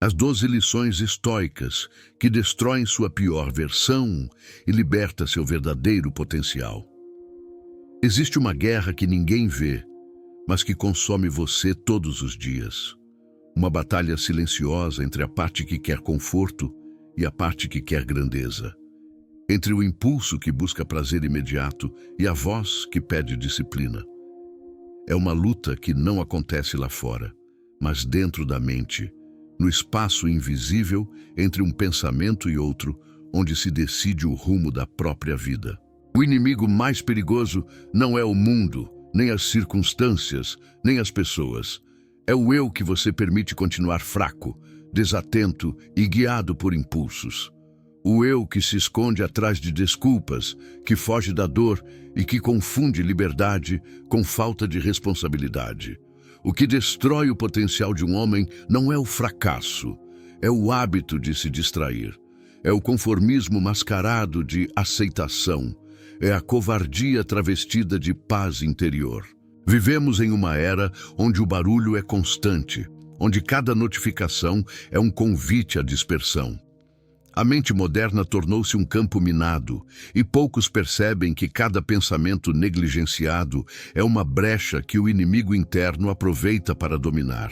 As 12 lições estoicas que destroem sua pior versão e liberta seu verdadeiro potencial. Existe uma guerra que ninguém vê, mas que consome você todos os dias. Uma batalha silenciosa entre a parte que quer conforto e a parte que quer grandeza. Entre o impulso que busca prazer imediato e a voz que pede disciplina. É uma luta que não acontece lá fora, mas dentro da mente, no espaço invisível entre um pensamento e outro, onde se decide o rumo da própria vida. O inimigo mais perigoso não é o mundo, nem as circunstâncias, nem as pessoas. É o eu que você permite continuar fraco, desatento e guiado por impulsos. O eu que se esconde atrás de desculpas, que foge da dor e que confunde liberdade com falta de responsabilidade. O que destrói o potencial de um homem não é o fracasso, é o hábito de se distrair. É o conformismo mascarado de aceitação. É a covardia travestida de paz interior. Vivemos em uma era onde o barulho é constante, onde cada notificação é um convite à dispersão. A mente moderna tornou-se um campo minado, e poucos percebem que cada pensamento negligenciado é uma brecha que o inimigo interno aproveita para dominar.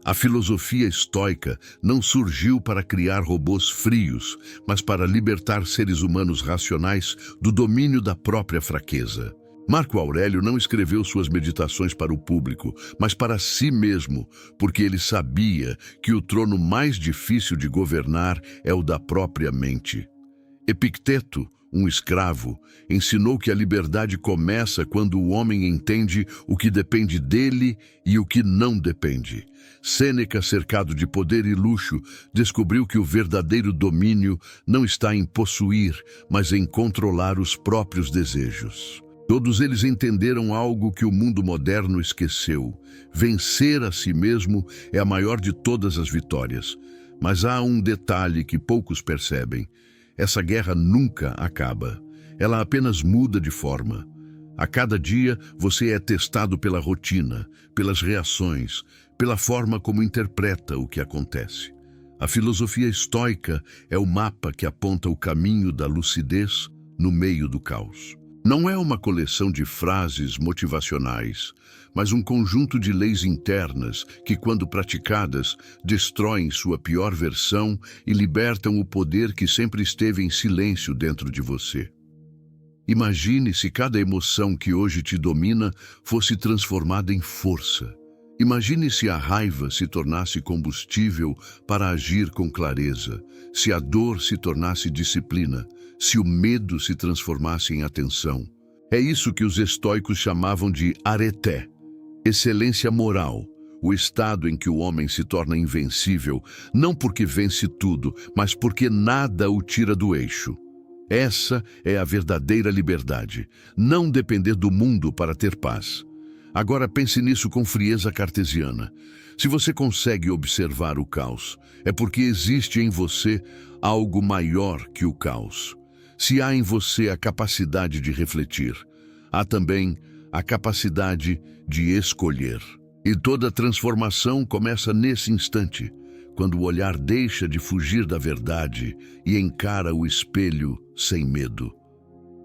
A filosofia estoica não surgiu para criar robôs frios, mas para libertar seres humanos racionais do domínio da própria fraqueza. Marco Aurélio não escreveu suas meditações para o público, mas para si mesmo, porque ele sabia que o trono mais difícil de governar é o da própria mente. Epicteto, um escravo, ensinou que a liberdade começa quando o homem entende o que depende dele e o que não depende. Sêneca, cercado de poder e luxo, descobriu que o verdadeiro domínio não está em possuir, mas em controlar os próprios desejos. Todos eles entenderam algo que o mundo moderno esqueceu. Vencer a si mesmo é a maior de todas as vitórias. Mas há um detalhe que poucos percebem. Essa guerra nunca acaba. Ela apenas muda de forma. A cada dia você é testado pela rotina, pelas reações, pela forma como interpreta o que acontece. A filosofia estoica é o mapa que aponta o caminho da lucidez no meio do caos. Não é uma coleção de frases motivacionais, mas um conjunto de leis internas que, quando praticadas, destroem sua pior versão e libertam o poder que sempre esteve em silêncio dentro de você. Imagine se cada emoção que hoje te domina fosse transformada em força. Imagine se a raiva se tornasse combustível para agir com clareza, se a dor se tornasse disciplina, se o medo se transformasse em atenção. É isso que os estoicos chamavam de areté, excelência moral, o estado em que o homem se torna invencível, não porque vence tudo, mas porque nada o tira do eixo. Essa é a verdadeira liberdade, não depender do mundo para ter paz. Agora pense nisso com frieza cartesiana. Se você consegue observar o caos, é porque existe em você algo maior que o caos. Se há em você a capacidade de refletir, há também a capacidade de escolher. E toda transformação começa nesse instante, quando o olhar deixa de fugir da verdade e encara o espelho sem medo.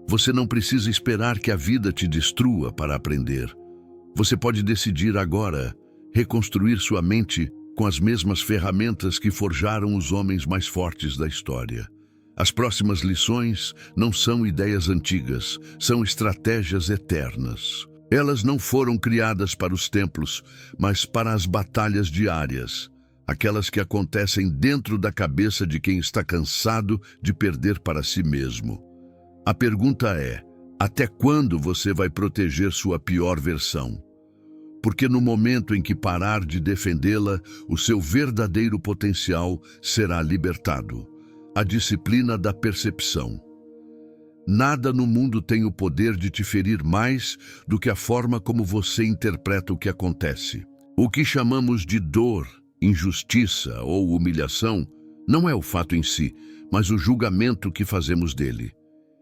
Você não precisa esperar que a vida te destrua para aprender. Você pode decidir agora reconstruir sua mente com as mesmas ferramentas que forjaram os homens mais fortes da história. As próximas lições não são ideias antigas, são estratégias eternas. Elas não foram criadas para os templos, mas para as batalhas diárias, aquelas que acontecem dentro da cabeça de quem está cansado de perder para si mesmo. A pergunta é: até quando você vai proteger sua pior versão? Porque no momento em que parar de defendê-la, o seu verdadeiro potencial será libertado. A disciplina da percepção. Nada no mundo tem o poder de te ferir mais do que a forma como você interpreta o que acontece. O que chamamos de dor, injustiça ou humilhação não é o fato em si, mas o julgamento que fazemos dele.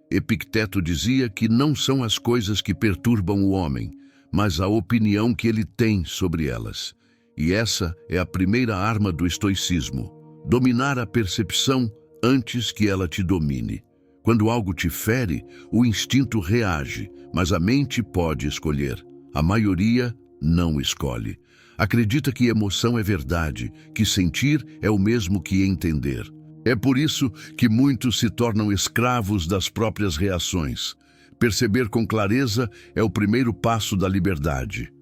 Epicteto dizia que não são as coisas que perturbam o homem, mas a opinião que ele tem sobre elas. E essa é a primeira arma do estoicismo: dominar a percepção antes que ela te domine. Quando algo te fere, o instinto reage, mas a mente pode escolher. A maioria não escolhe. Acredita que emoção é verdade, que sentir é o mesmo que entender. É por isso que muitos se tornam escravos das próprias reações. Perceber com clareza é o primeiro passo da liberdade.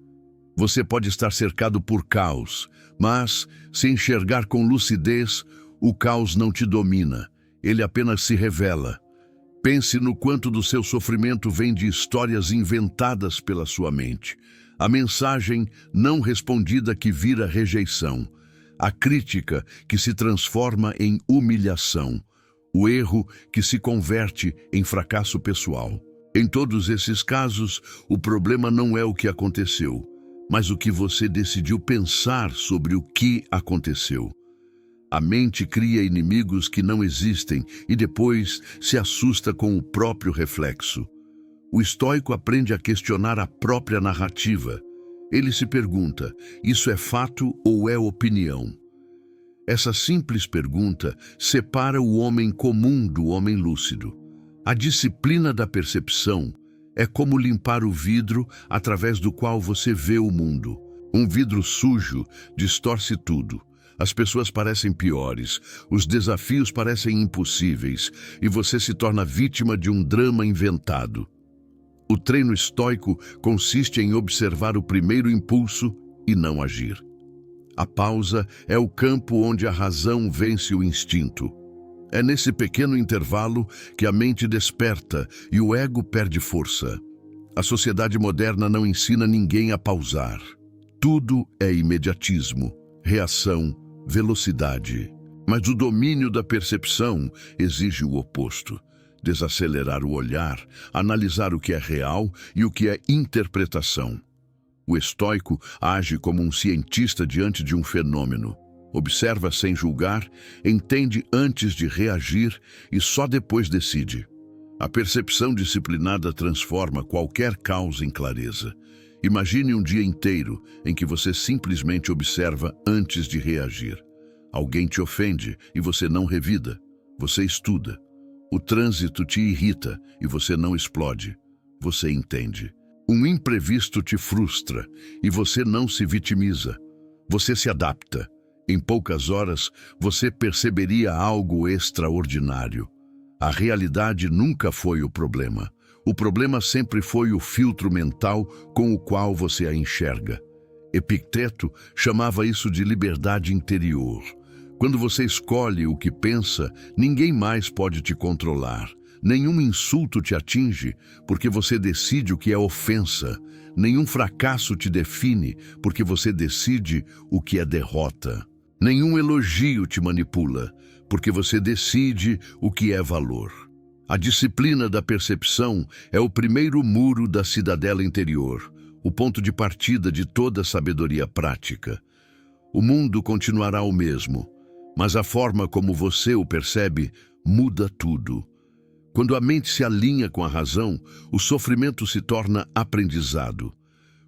Você pode estar cercado por caos, mas, se enxergar com lucidez, o caos não te domina, ele apenas se revela. Pense no quanto do seu sofrimento vem de histórias inventadas pela sua mente. A mensagem não respondida que vira rejeição. A crítica que se transforma em humilhação. O erro que se converte em fracasso pessoal. Em todos esses casos, o problema não é o que aconteceu, mas o que você decidiu pensar sobre o que aconteceu. A mente cria inimigos que não existem e depois se assusta com o próprio reflexo. O estoico aprende a questionar a própria narrativa. Ele se pergunta: isso é fato ou é opinião? Essa simples pergunta separa o homem comum do homem lúcido. A disciplina da percepção é como limpar o vidro através do qual você vê o mundo. Um vidro sujo distorce tudo. As pessoas parecem piores, os desafios parecem impossíveis e você se torna vítima de um drama inventado. O treino estoico consiste em observar o primeiro impulso e não agir. A pausa é o campo onde a razão vence o instinto. É nesse pequeno intervalo que a mente desperta e o ego perde força. A sociedade moderna não ensina ninguém a pausar. Tudo é imediatismo, reação, velocidade. Mas o domínio da percepção exige o oposto. Desacelerar o olhar, analisar o que é real e o que é interpretação. O estoico age como um cientista diante de um fenômeno. Observa sem julgar, entende antes de reagir e só depois decide. A percepção disciplinada transforma qualquer caos em clareza. Imagine um dia inteiro em que você simplesmente observa antes de reagir. Alguém te ofende e você não revida. Você estuda. O trânsito te irrita e você não explode. Você entende. Um imprevisto te frustra e você não se vitimiza. Você se adapta. Em poucas horas, você perceberia algo extraordinário. A realidade nunca foi o problema. O problema sempre foi o filtro mental com o qual você a enxerga. Epicteto chamava isso de liberdade interior. Quando você escolhe o que pensa, ninguém mais pode te controlar. Nenhum insulto te atinge, porque você decide o que é ofensa. Nenhum fracasso te define, porque você decide o que é derrota. Nenhum elogio te manipula, porque você decide o que é valor. A disciplina da percepção é o primeiro muro da cidadela interior, o ponto de partida de toda sabedoria prática. O mundo continuará o mesmo, mas a forma como você o percebe muda tudo. Quando a mente se alinha com a razão, o sofrimento se torna aprendizado.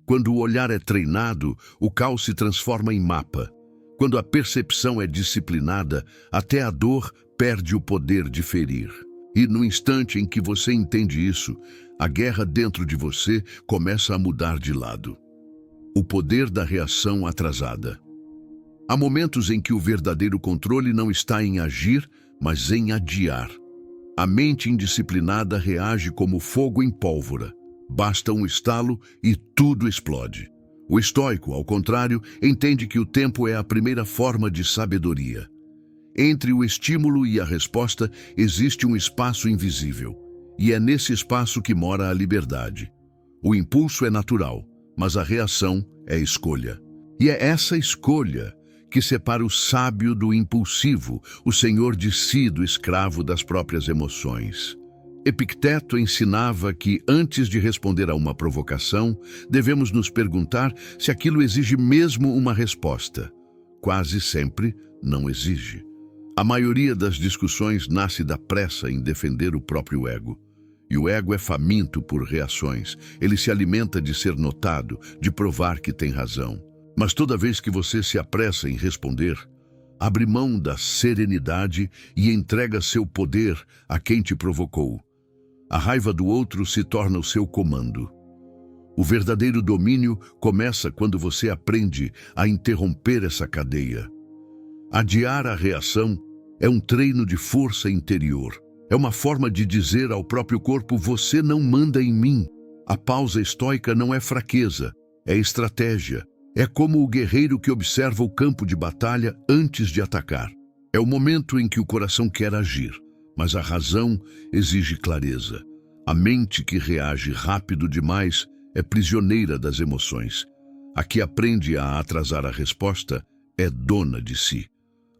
Quando o olhar é treinado, o caos se transforma em mapa. Quando a percepção é disciplinada, até a dor perde o poder de ferir. E no instante em que você entende isso, a guerra dentro de você começa a mudar de lado. O poder da reação atrasada. Há momentos em que o verdadeiro controle não está em agir, mas em adiar. A mente indisciplinada reage como fogo em pólvora. Basta um estalo e tudo explode. O estoico, ao contrário, entende que o tempo é a primeira forma de sabedoria. Entre o estímulo e a resposta existe um espaço invisível, e é nesse espaço que mora a liberdade. O impulso é natural, mas a reação é escolha. E é essa escolha que separa o sábio do impulsivo, o senhor de si do escravo das próprias emoções. Epicteto ensinava que, antes de responder a uma provocação, devemos nos perguntar se aquilo exige mesmo uma resposta. Quase sempre não exige. A maioria das discussões nasce da pressa em defender o próprio ego. E o ego é faminto por reações. Ele se alimenta de ser notado, de provar que tem razão. Mas toda vez que você se apressa em responder, abre mão da serenidade e entrega seu poder a quem te provocou. A raiva do outro se torna o seu comando. O verdadeiro domínio começa quando você aprende a interromper essa cadeia. Adiar a reação é um treino de força interior. É uma forma de dizer ao próprio corpo: você não manda em mim. A pausa estoica não é fraqueza, é estratégia. É como o guerreiro que observa o campo de batalha antes de atacar. É o momento em que o coração quer agir, mas a razão exige clareza. A mente que reage rápido demais é prisioneira das emoções. A que aprende a atrasar a resposta é dona de si.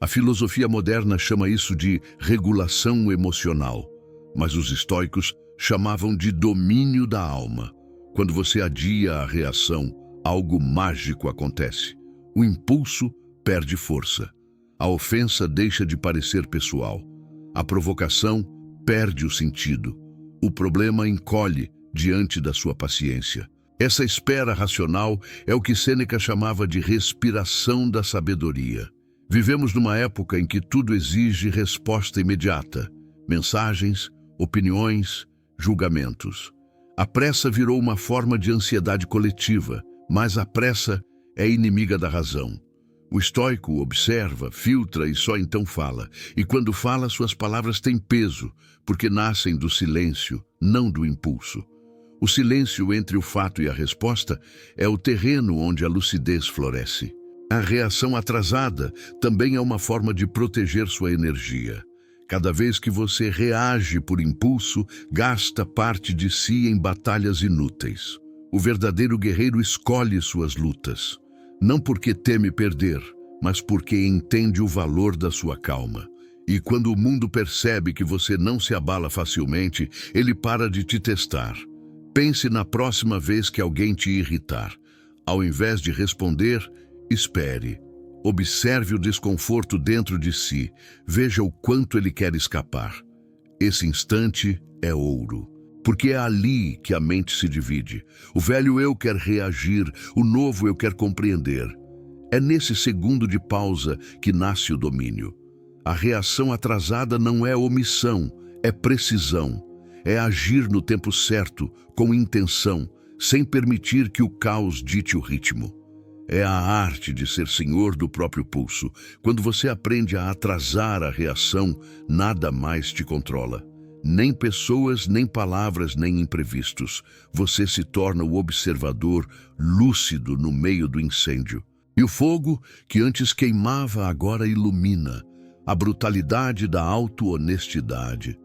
A filosofia moderna chama isso de regulação emocional, mas os estoicos chamavam de domínio da alma. Quando você adia a reação, algo mágico acontece. O impulso perde força. A ofensa deixa de parecer pessoal. A provocação perde o sentido. O problema encolhe diante da sua paciência. Essa espera racional é o que Sêneca chamava de respiração da sabedoria. Vivemos numa época em que tudo exige resposta imediata. Mensagens, opiniões, julgamentos. A pressa virou uma forma de ansiedade coletiva, mas a pressa é inimiga da razão. O estoico observa, filtra e só então fala. E quando fala, suas palavras têm peso, porque nascem do silêncio, não do impulso. O silêncio entre o fato e a resposta é o terreno onde a lucidez floresce. A reação atrasada também é uma forma de proteger sua energia. Cada vez que você reage por impulso, gasta parte de si em batalhas inúteis. O verdadeiro guerreiro escolhe suas lutas, não porque teme perder, mas porque entende o valor da sua calma. E quando o mundo percebe que você não se abala facilmente, ele para de te testar. Pense na próxima vez que alguém te irritar. Ao invés de responder, espere. Observe o desconforto dentro de si. Veja o quanto ele quer escapar. Esse instante é ouro. Porque é ali que a mente se divide. O velho eu quer reagir, o novo eu quer compreender. É nesse segundo de pausa que nasce o domínio. A reação atrasada não é omissão, é precisão. É agir no tempo certo, com intenção, sem permitir que o caos dite o ritmo. É a arte de ser senhor do próprio pulso. Quando você aprende a atrasar a reação, nada mais te controla. Nem pessoas, nem palavras, nem imprevistos. Você se torna o observador lúcido no meio do incêndio. E o fogo, que antes queimava, agora ilumina. A brutalidade da auto-honestidade.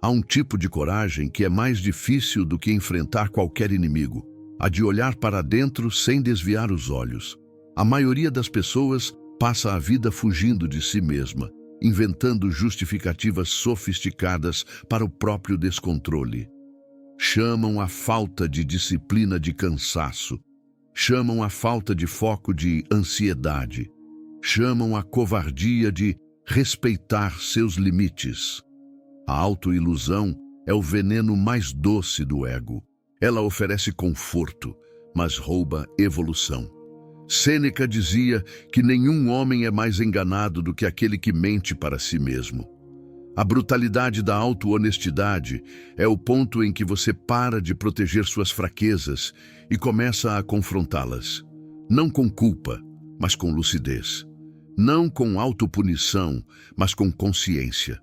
Há um tipo de coragem que é mais difícil do que enfrentar qualquer inimigo. A de olhar para dentro sem desviar os olhos. A maioria das pessoas passa a vida fugindo de si mesma, inventando justificativas sofisticadas para o próprio descontrole. Chamam a falta de disciplina de cansaço. Chamam a falta de foco de ansiedade. Chamam a covardia de respeitar seus limites. A autoilusão é o veneno mais doce do ego. Ela oferece conforto, mas rouba evolução. Sêneca dizia que nenhum homem é mais enganado do que aquele que mente para si mesmo. A brutalidade da auto-honestidade é o ponto em que você para de proteger suas fraquezas e começa a confrontá-las. Não com culpa, mas com lucidez. Não com autopunição, mas com consciência.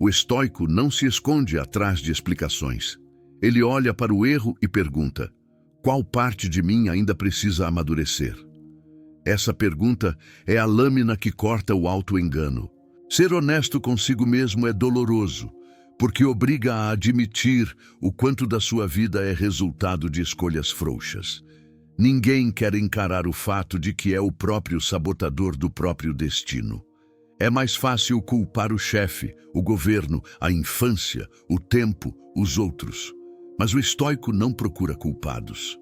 O estoico não se esconde atrás de explicações. Ele olha para o erro e pergunta: qual parte de mim ainda precisa amadurecer? Essa pergunta é a lâmina que corta o auto-engano. Ser honesto consigo mesmo é doloroso, porque obriga a admitir o quanto da sua vida é resultado de escolhas frouxas. Ninguém quer encarar o fato de que é o próprio sabotador do próprio destino. É mais fácil culpar o chefe, o governo, a infância, o tempo, os outros. Mas o estoico não procura culpados.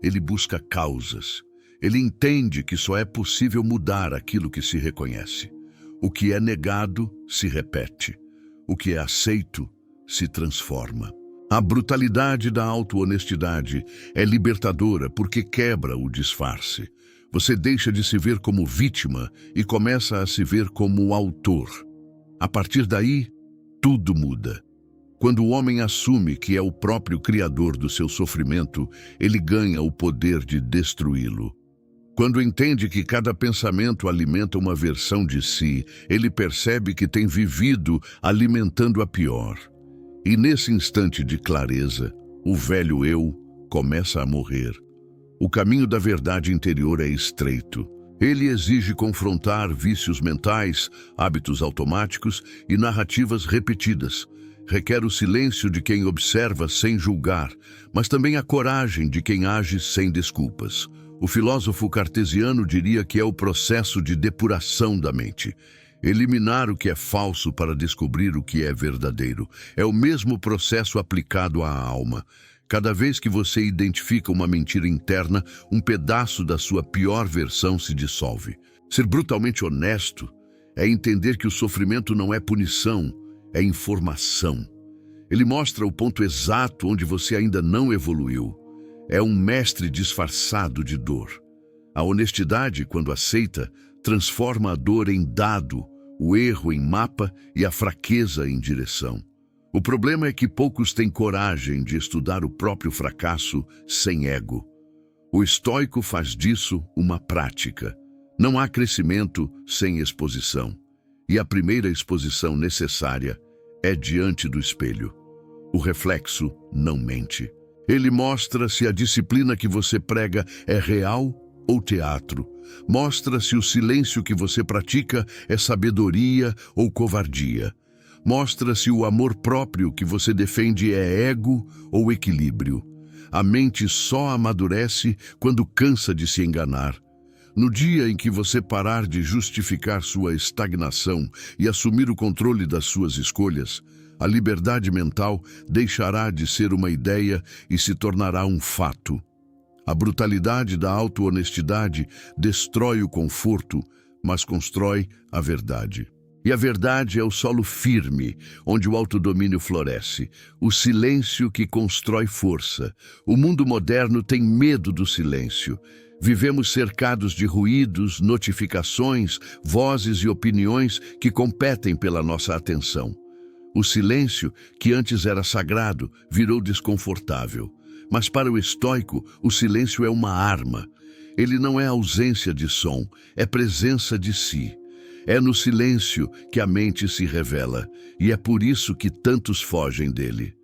Ele busca causas. Ele entende que só é possível mudar aquilo que se reconhece. O que é negado se repete. O que é aceito se transforma. A brutalidade da auto-honestidade é libertadora porque quebra o disfarce. Você deixa de se ver como vítima e começa a se ver como autor. A partir daí, tudo muda. Quando o homem assume que é o próprio criador do seu sofrimento, ele ganha o poder de destruí-lo. Quando entende que cada pensamento alimenta uma versão de si, ele percebe que tem vivido alimentando a pior. E nesse instante de clareza, o velho eu começa a morrer. O caminho da verdade interior é estreito. Ele exige confrontar vícios mentais, hábitos automáticos e narrativas repetidas. Requer o silêncio de quem observa sem julgar, mas também a coragem de quem age sem desculpas. O filósofo cartesiano diria que é o processo de depuração da mente. Eliminar o que é falso para descobrir o que é verdadeiro. É o mesmo processo aplicado à alma. Cada vez que você identifica uma mentira interna, um pedaço da sua pior versão se dissolve. Ser brutalmente honesto é entender que o sofrimento não é punição, é informação. Ele mostra o ponto exato onde você ainda não evoluiu. É um mestre disfarçado de dor. A honestidade, quando aceita, transforma a dor em dado, o erro em mapa e a fraqueza em direção. O problema é que poucos têm coragem de estudar o próprio fracasso sem ego. O estoico faz disso uma prática. Não há crescimento sem exposição. E a primeira exposição necessária é diante do espelho. O reflexo não mente. Ele mostra se a disciplina que você prega é real ou teatro. Mostra se o silêncio que você pratica é sabedoria ou covardia. Mostra se o amor próprio que você defende é ego ou equilíbrio. A mente só amadurece quando cansa de se enganar. No dia em que você parar de justificar sua estagnação e assumir o controle das suas escolhas, a liberdade mental deixará de ser uma ideia e se tornará um fato. A brutalidade da auto-honestidade destrói o conforto, mas constrói a verdade. E a verdade é o solo firme, onde o autodomínio floresce, o silêncio que constrói força. O mundo moderno tem medo do silêncio. Vivemos cercados de ruídos, notificações, vozes e opiniões que competem pela nossa atenção. O silêncio, que antes era sagrado, virou desconfortável. Mas para o estoico, o silêncio é uma arma. Ele não é ausência de som, é presença de si. É no silêncio que a mente se revela, e é por isso que tantos fogem dele.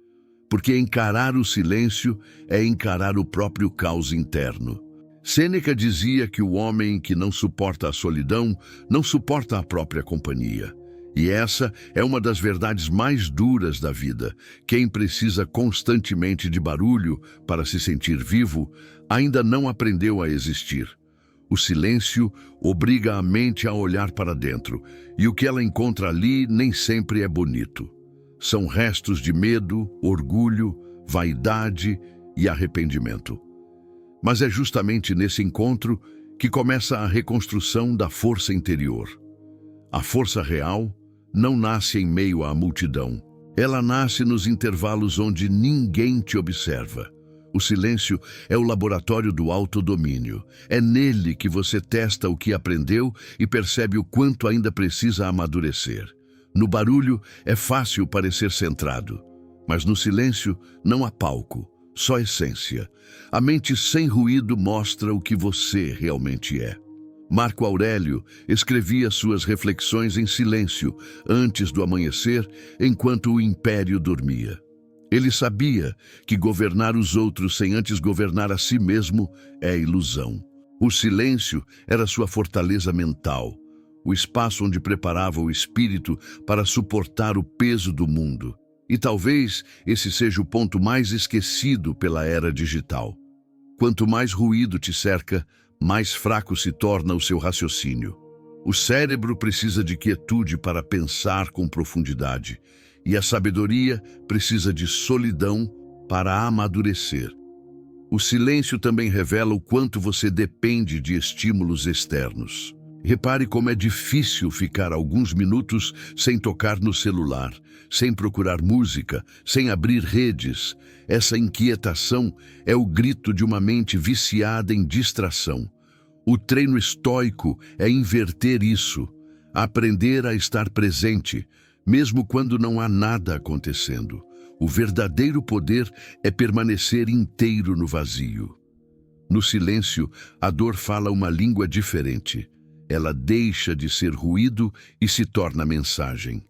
Porque encarar o silêncio é encarar o próprio caos interno. Sêneca dizia que o homem que não suporta a solidão não suporta a própria companhia. E essa é uma das verdades mais duras da vida. Quem precisa constantemente de barulho para se sentir vivo, ainda não aprendeu a existir. O silêncio obriga a mente a olhar para dentro, e o que ela encontra ali nem sempre é bonito. São restos de medo, orgulho, vaidade e arrependimento. Mas é justamente nesse encontro que começa a reconstrução da força interior. A força real não nasce em meio à multidão. Ela nasce nos intervalos onde ninguém te observa. O silêncio é o laboratório do autodomínio. É nele que você testa o que aprendeu e percebe o quanto ainda precisa amadurecer. No barulho é fácil parecer centrado, mas no silêncio não há palco, só essência. A mente sem ruído mostra o que você realmente é. Marco Aurélio escrevia suas reflexões em silêncio, antes do amanhecer, enquanto o império dormia. Ele sabia que governar os outros sem antes governar a si mesmo é ilusão. O silêncio era sua fortaleza mental, o espaço onde preparava o espírito para suportar o peso do mundo. E talvez esse seja o ponto mais esquecido pela era digital. Quanto mais ruído te cerca, mais fraco se torna o seu raciocínio. O cérebro precisa de quietude para pensar com profundidade, e a sabedoria precisa de solidão para amadurecer. O silêncio também revela o quanto você depende de estímulos externos. Repare como é difícil ficar alguns minutos sem tocar no celular, sem procurar música, sem abrir redes. Essa inquietação é o grito de uma mente viciada em distração. O treino estoico é inverter isso, aprender a estar presente, mesmo quando não há nada acontecendo. O verdadeiro poder é permanecer inteiro no vazio. No silêncio, a dor fala uma língua diferente. Ela deixa de ser ruído e se torna mensagem.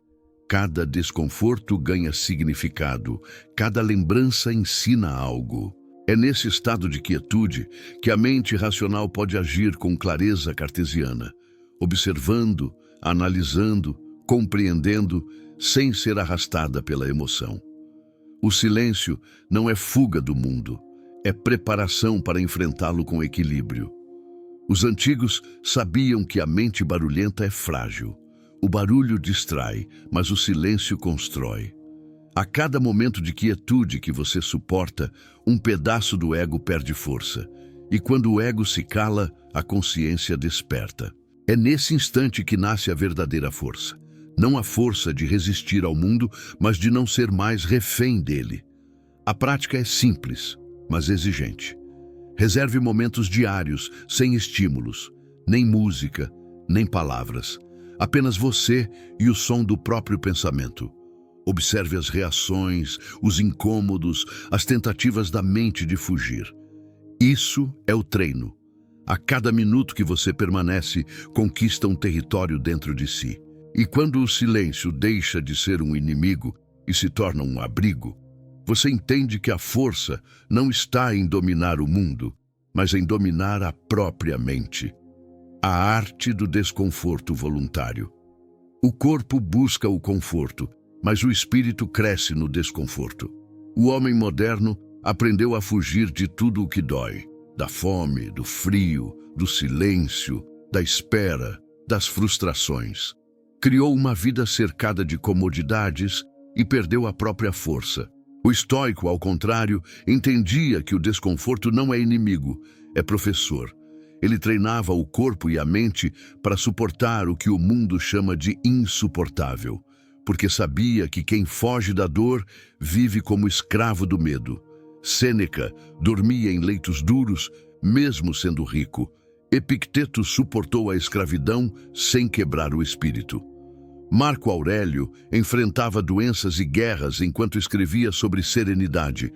Cada desconforto ganha significado, cada lembrança ensina algo. É nesse estado de quietude que a mente racional pode agir com clareza cartesiana, observando, analisando, compreendendo, sem ser arrastada pela emoção. O silêncio não é fuga do mundo, é preparação para enfrentá-lo com equilíbrio. Os antigos sabiam que a mente barulhenta é frágil. O barulho distrai, mas o silêncio constrói. A cada momento de quietude que você suporta, um pedaço do ego perde força. E quando o ego se cala, a consciência desperta. É nesse instante que nasce a verdadeira força. Não a força de resistir ao mundo, mas de não ser mais refém dele. A prática é simples, mas exigente. Reserve momentos diários, sem estímulos, nem música, nem palavras. Apenas você e o som do próprio pensamento. Observe as reações, os incômodos, as tentativas da mente de fugir. Isso é o treino. A cada minuto que você permanece, conquista um território dentro de si. E quando o silêncio deixa de ser um inimigo e se torna um abrigo, você entende que a força não está em dominar o mundo, mas em dominar a própria mente. A arte do desconforto voluntário. O corpo busca o conforto, mas o espírito cresce no desconforto. O homem moderno aprendeu a fugir de tudo o que dói, da fome, do frio, do silêncio, da espera, das frustrações. Criou uma vida cercada de comodidades e perdeu a própria força. O estoico, ao contrário, entendia que o desconforto não é inimigo, é professor. Ele treinava o corpo e a mente para suportar o que o mundo chama de insuportável, porque sabia que quem foge da dor vive como escravo do medo. Sêneca dormia em leitos duros, mesmo sendo rico. Epicteto suportou a escravidão sem quebrar o espírito. Marco Aurélio enfrentava doenças e guerras enquanto escrevia sobre serenidade.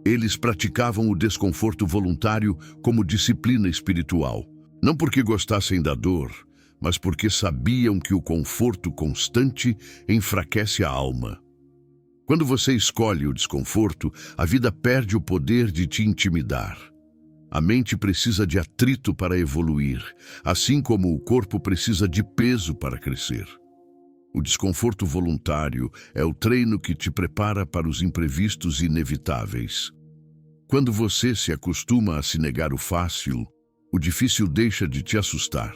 Eles praticavam o desconforto voluntário como disciplina espiritual. Não porque gostassem da dor, mas porque sabiam que o conforto constante enfraquece a alma. Quando você escolhe o desconforto, a vida perde o poder de te intimidar. A mente precisa de atrito para evoluir, assim como o corpo precisa de peso para crescer. O desconforto voluntário é o treino que te prepara para os imprevistos inevitáveis. Quando você se acostuma a se negar o fácil, o difícil deixa de te assustar.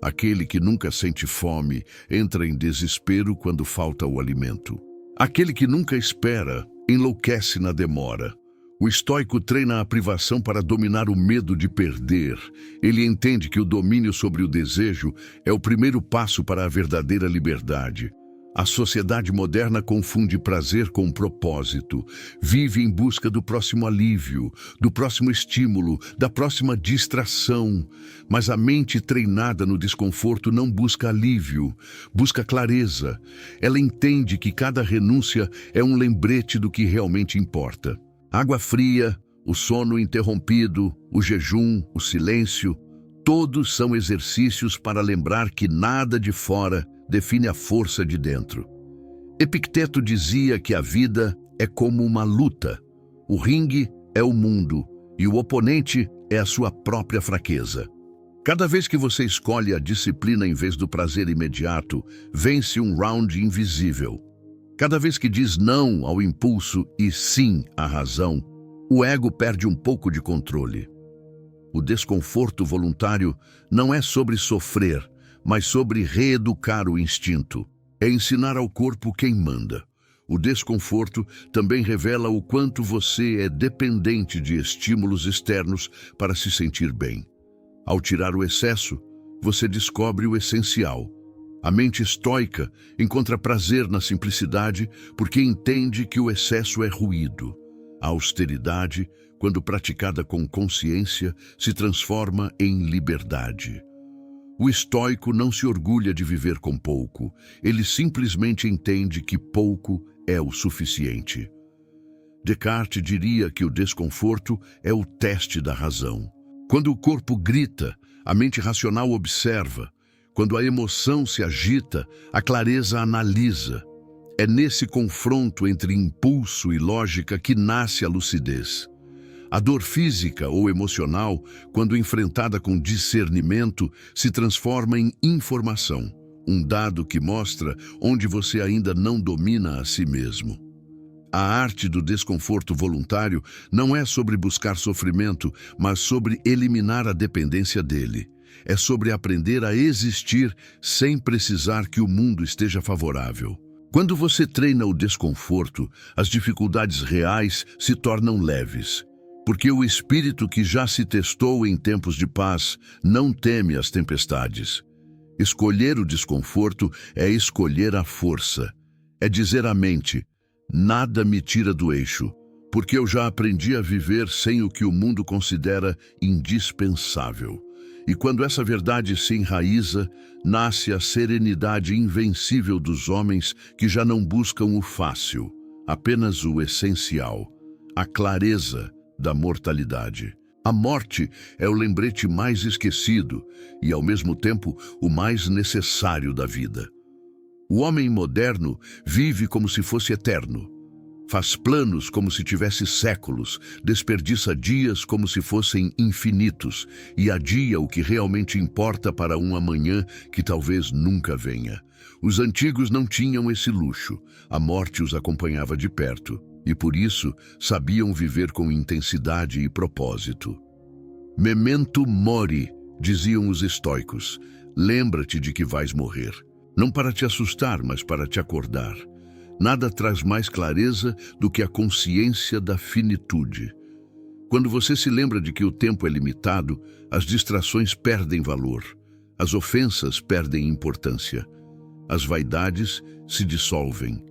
Aquele que nunca sente fome entra em desespero quando falta o alimento. Aquele que nunca espera enlouquece na demora. O estoico treina a privação para dominar o medo de perder. Ele entende que o domínio sobre o desejo é o primeiro passo para a verdadeira liberdade. A sociedade moderna confunde prazer com propósito. Vive em busca do próximo alívio, do próximo estímulo, da próxima distração. Mas a mente treinada no desconforto não busca alívio, busca clareza. Ela entende que cada renúncia é um lembrete do que realmente importa. Água fria, o sono interrompido, o jejum, o silêncio, todos são exercícios para lembrar que nada de fora define a força de dentro. Epicteto dizia que a vida é como uma luta. O ringue é o mundo e o oponente é a sua própria fraqueza. Cada vez que você escolhe a disciplina em vez do prazer imediato, vence um round invisível. Cada vez que diz não ao impulso e sim à razão, o ego perde um pouco de controle. O desconforto voluntário não é sobre sofrer, mas sobre reeducar o instinto. É ensinar ao corpo quem manda. O desconforto também revela o quanto você é dependente de estímulos externos para se sentir bem. Ao tirar o excesso, você descobre o essencial. A mente estoica encontra prazer na simplicidade porque entende que o excesso é ruído. A austeridade quando praticada com consciência, se transforma em liberdade. O estoico não se orgulha de viver com pouco, ele simplesmente entende que pouco é o suficiente. Descartes diria que o desconforto é o teste da razão. Quando o corpo grita, a mente racional observa. Quando a emoção se agita, a clareza analisa. É nesse confronto entre impulso e lógica que nasce a lucidez. A dor física ou emocional, quando enfrentada com discernimento, se transforma em informação, um dado que mostra onde você ainda não domina a si mesmo. A arte do desconforto voluntário não é sobre buscar sofrimento, mas sobre eliminar a dependência dele. É sobre aprender a existir sem precisar que o mundo esteja favorável. Quando você treina o desconforto, as dificuldades reais se tornam leves. Porque o espírito que já se testou em tempos de paz não teme as tempestades. Escolher o desconforto é escolher a força. É dizer à mente: nada me tira do eixo, porque eu já aprendi a viver sem o que o mundo considera indispensável. E quando essa verdade se enraiza, nasce a serenidade invencível dos homens que já não buscam o fácil, apenas o essencial, a clareza da mortalidade. A morte é o lembrete mais esquecido e, ao mesmo tempo, o mais necessário da vida. O homem moderno vive como se fosse eterno. Faz planos como se tivesse séculos, desperdiça dias como se fossem infinitos e adia o que realmente importa para um amanhã que talvez nunca venha. Os antigos não tinham esse luxo, a morte os acompanhava de perto e por isso sabiam viver com intensidade e propósito. Memento mori, diziam os estoicos, lembra-te de que vais morrer. Não para te assustar, mas para te acordar. Nada traz mais clareza do que a consciência da finitude. Quando você se lembra de que o tempo é limitado, as distrações perdem valor, as ofensas perdem importância, as vaidades se dissolvem,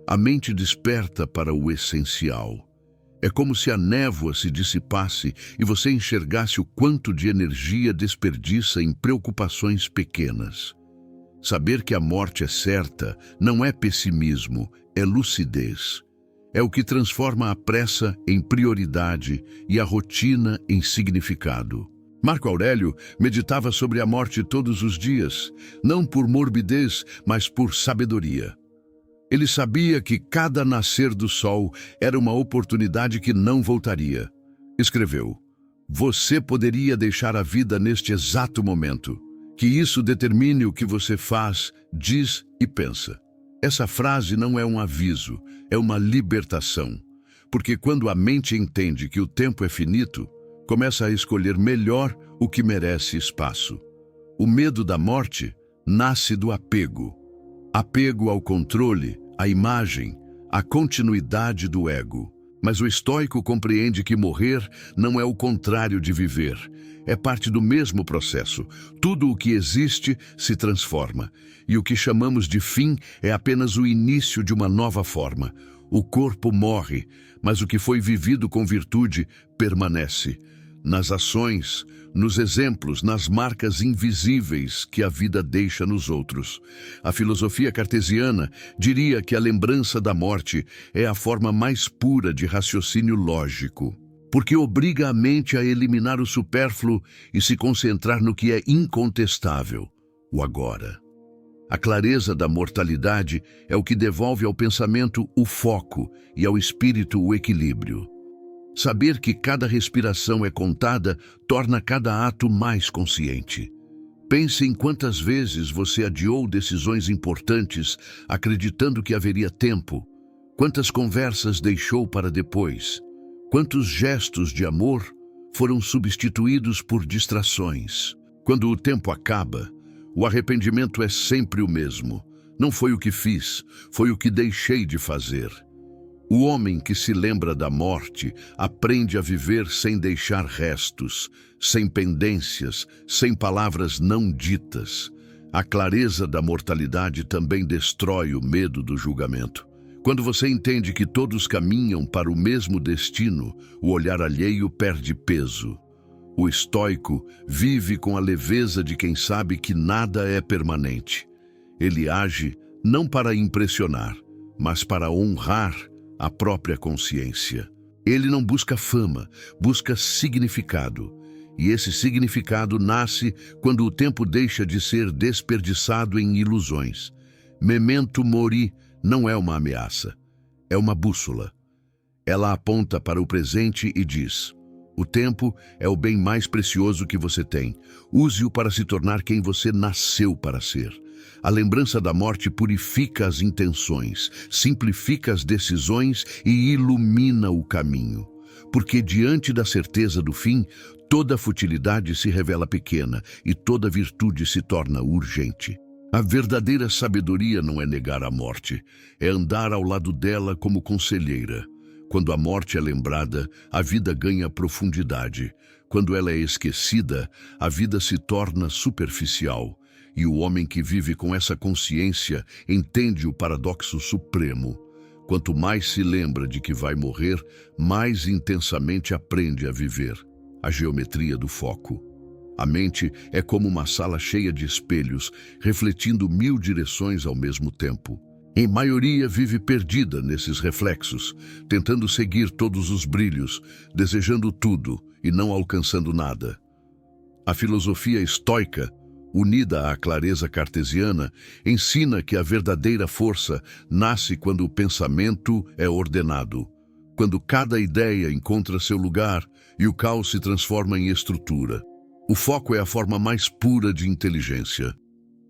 a mente desperta para o essencial. É como se a névoa se dissipasse e você enxergasse o quanto de energia desperdiça em preocupações pequenas. Saber que a morte é certa não é pessimismo, é lucidez. É o que transforma a pressa em prioridade e a rotina em significado. Marco Aurélio meditava sobre a morte todos os dias, não por morbidez, mas por sabedoria. Ele sabia que cada nascer do sol era uma oportunidade que não voltaria. Escreveu: "Você poderia deixar a vida neste exato momento. Que isso determine o que você faz, diz e pensa." Essa frase não é um aviso, é uma libertação. Porque quando a mente entende que o tempo é finito, começa a escolher melhor o que merece espaço. O medo da morte nasce do apego. Apego ao controle, à imagem, à continuidade do ego. Mas o estoico compreende que morrer não é o contrário de viver. É parte do mesmo processo. Tudo o que existe se transforma. E o que chamamos de fim é apenas o início de uma nova forma. O corpo morre, mas o que foi vivido com virtude permanece. Nas ações, nos exemplos, nas marcas invisíveis que a vida deixa nos outros. A filosofia cartesiana diria que a lembrança da morte é a forma mais pura de raciocínio lógico, porque obriga a mente a eliminar o supérfluo e se concentrar no que é incontestável, o agora. A clareza da mortalidade é o que devolve ao pensamento o foco e ao espírito o equilíbrio. Saber que cada respiração é contada torna cada ato mais consciente. Pense em quantas vezes você adiou decisões importantes acreditando que haveria tempo. Quantas conversas deixou para depois. Quantos gestos de amor foram substituídos por distrações. Quando o tempo acaba, o arrependimento é sempre o mesmo. Não foi o que fiz, foi o que deixei de fazer. O homem que se lembra da morte aprende a viver sem deixar restos, sem pendências, sem palavras não ditas. A clareza da mortalidade também destrói o medo do julgamento. Quando você entende que todos caminham para o mesmo destino, o olhar alheio perde peso. O estoico vive com a leveza de quem sabe que nada é permanente. Ele age não para impressionar, mas para honrar a própria consciência. Ele não busca fama, busca significado. E esse significado nasce quando o tempo deixa de ser desperdiçado em ilusões. Memento mori não é uma ameaça, é uma bússola. Ela aponta para o presente e diz: o tempo é o bem mais precioso que você tem. Use-o para se tornar quem você nasceu para ser. A lembrança da morte purifica as intenções, simplifica as decisões e ilumina o caminho. Porque diante da certeza do fim, toda futilidade se revela pequena e toda virtude se torna urgente. A verdadeira sabedoria não é negar a morte, é andar ao lado dela como conselheira. Quando a morte é lembrada, a vida ganha profundidade. Quando ela é esquecida, a vida se torna superficial. E o homem que vive com essa consciência entende o paradoxo supremo. Quanto mais se lembra de que vai morrer, mais intensamente aprende a viver. A geometria do foco. A mente é como uma sala cheia de espelhos, refletindo 1000 direções ao mesmo tempo. Em maioria vive perdida nesses reflexos, tentando seguir todos os brilhos, desejando tudo e não alcançando nada. A filosofia estoica, unida à clareza cartesiana, ensina que a verdadeira força nasce quando o pensamento é ordenado, quando cada ideia encontra seu lugar e o caos se transforma em estrutura. O foco é a forma mais pura de inteligência.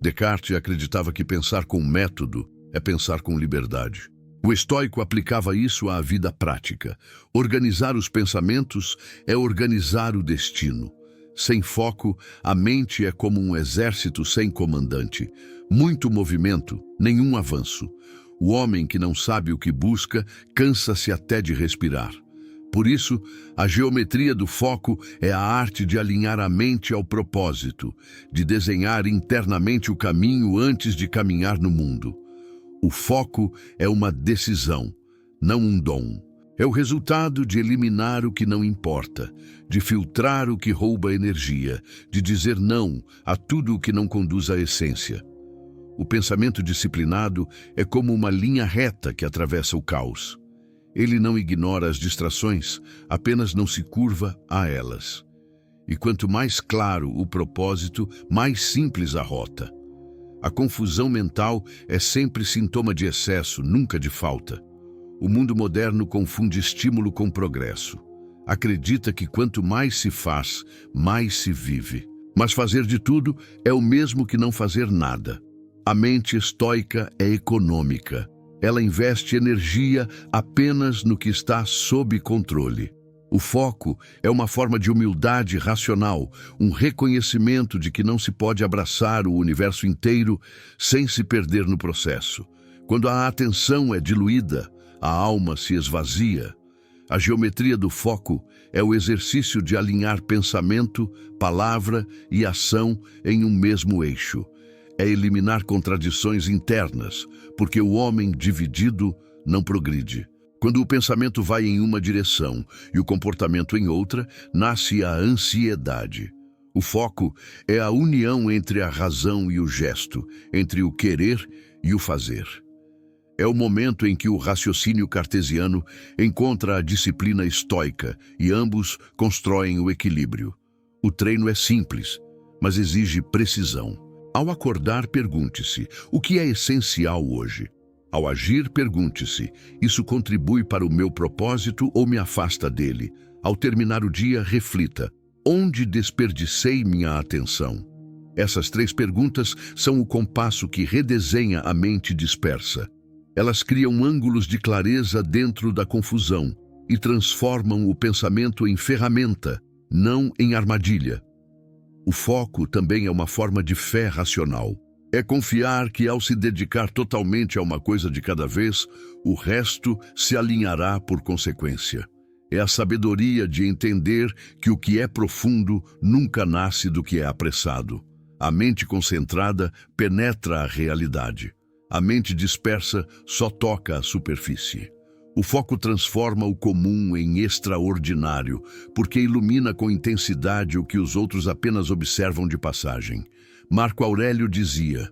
Descartes acreditava que pensar com método é pensar com liberdade. O estoico aplicava isso à vida prática. Organizar os pensamentos é organizar o destino. Sem foco, a mente é como um exército sem comandante. Muito movimento, nenhum avanço. O homem que não sabe o que busca, cansa-se até de respirar. Por isso, a geometria do foco é a arte de alinhar a mente ao propósito, de desenhar internamente o caminho antes de caminhar no mundo. O foco é uma decisão, não um dom. É o resultado de eliminar o que não importa, de filtrar o que rouba energia, de dizer não a tudo o que não conduz à essência. O pensamento disciplinado é como uma linha reta que atravessa o caos. Ele não ignora as distrações, apenas não se curva a elas. E quanto mais claro o propósito, mais simples a rota. A confusão mental é sempre sintoma de excesso, nunca de falta. O mundo moderno confunde estímulo com progresso. Acredita que quanto mais se faz, mais se vive. Mas fazer de tudo é o mesmo que não fazer nada. A mente estoica é econômica. Ela investe energia apenas no que está sob controle. O foco é uma forma de humildade racional, um reconhecimento de que não se pode abraçar o universo inteiro sem se perder no processo. Quando a atenção é diluída, a alma se esvazia. A geometria do foco é o exercício de alinhar pensamento, palavra e ação em um mesmo eixo. É eliminar contradições internas, porque o homem dividido não progride. Quando o pensamento vai em uma direção e o comportamento em outra, nasce a ansiedade. O foco é a união entre a razão e o gesto, entre o querer e o fazer. É o momento em que o raciocínio cartesiano encontra a disciplina estoica e ambos constroem o equilíbrio. O treino é simples, mas exige precisão. Ao acordar, pergunte-se: o que é essencial hoje? Ao agir, pergunte-se: isso contribui para o meu propósito ou me afasta dele? Ao terminar o dia, reflita: onde desperdicei minha atenção? Essas 3 perguntas são o compasso que redesenha a mente dispersa. Elas criam ângulos de clareza dentro da confusão e transformam o pensamento em ferramenta, não em armadilha. O foco também é uma forma de fé racional. É confiar que, ao se dedicar totalmente a uma coisa de cada vez, o resto se alinhará por consequência. É a sabedoria de entender que o que é profundo nunca nasce do que é apressado. A mente concentrada penetra a realidade. A mente dispersa só toca a superfície. O foco transforma o comum em extraordinário, porque ilumina com intensidade o que os outros apenas observam de passagem. Marco Aurélio dizia: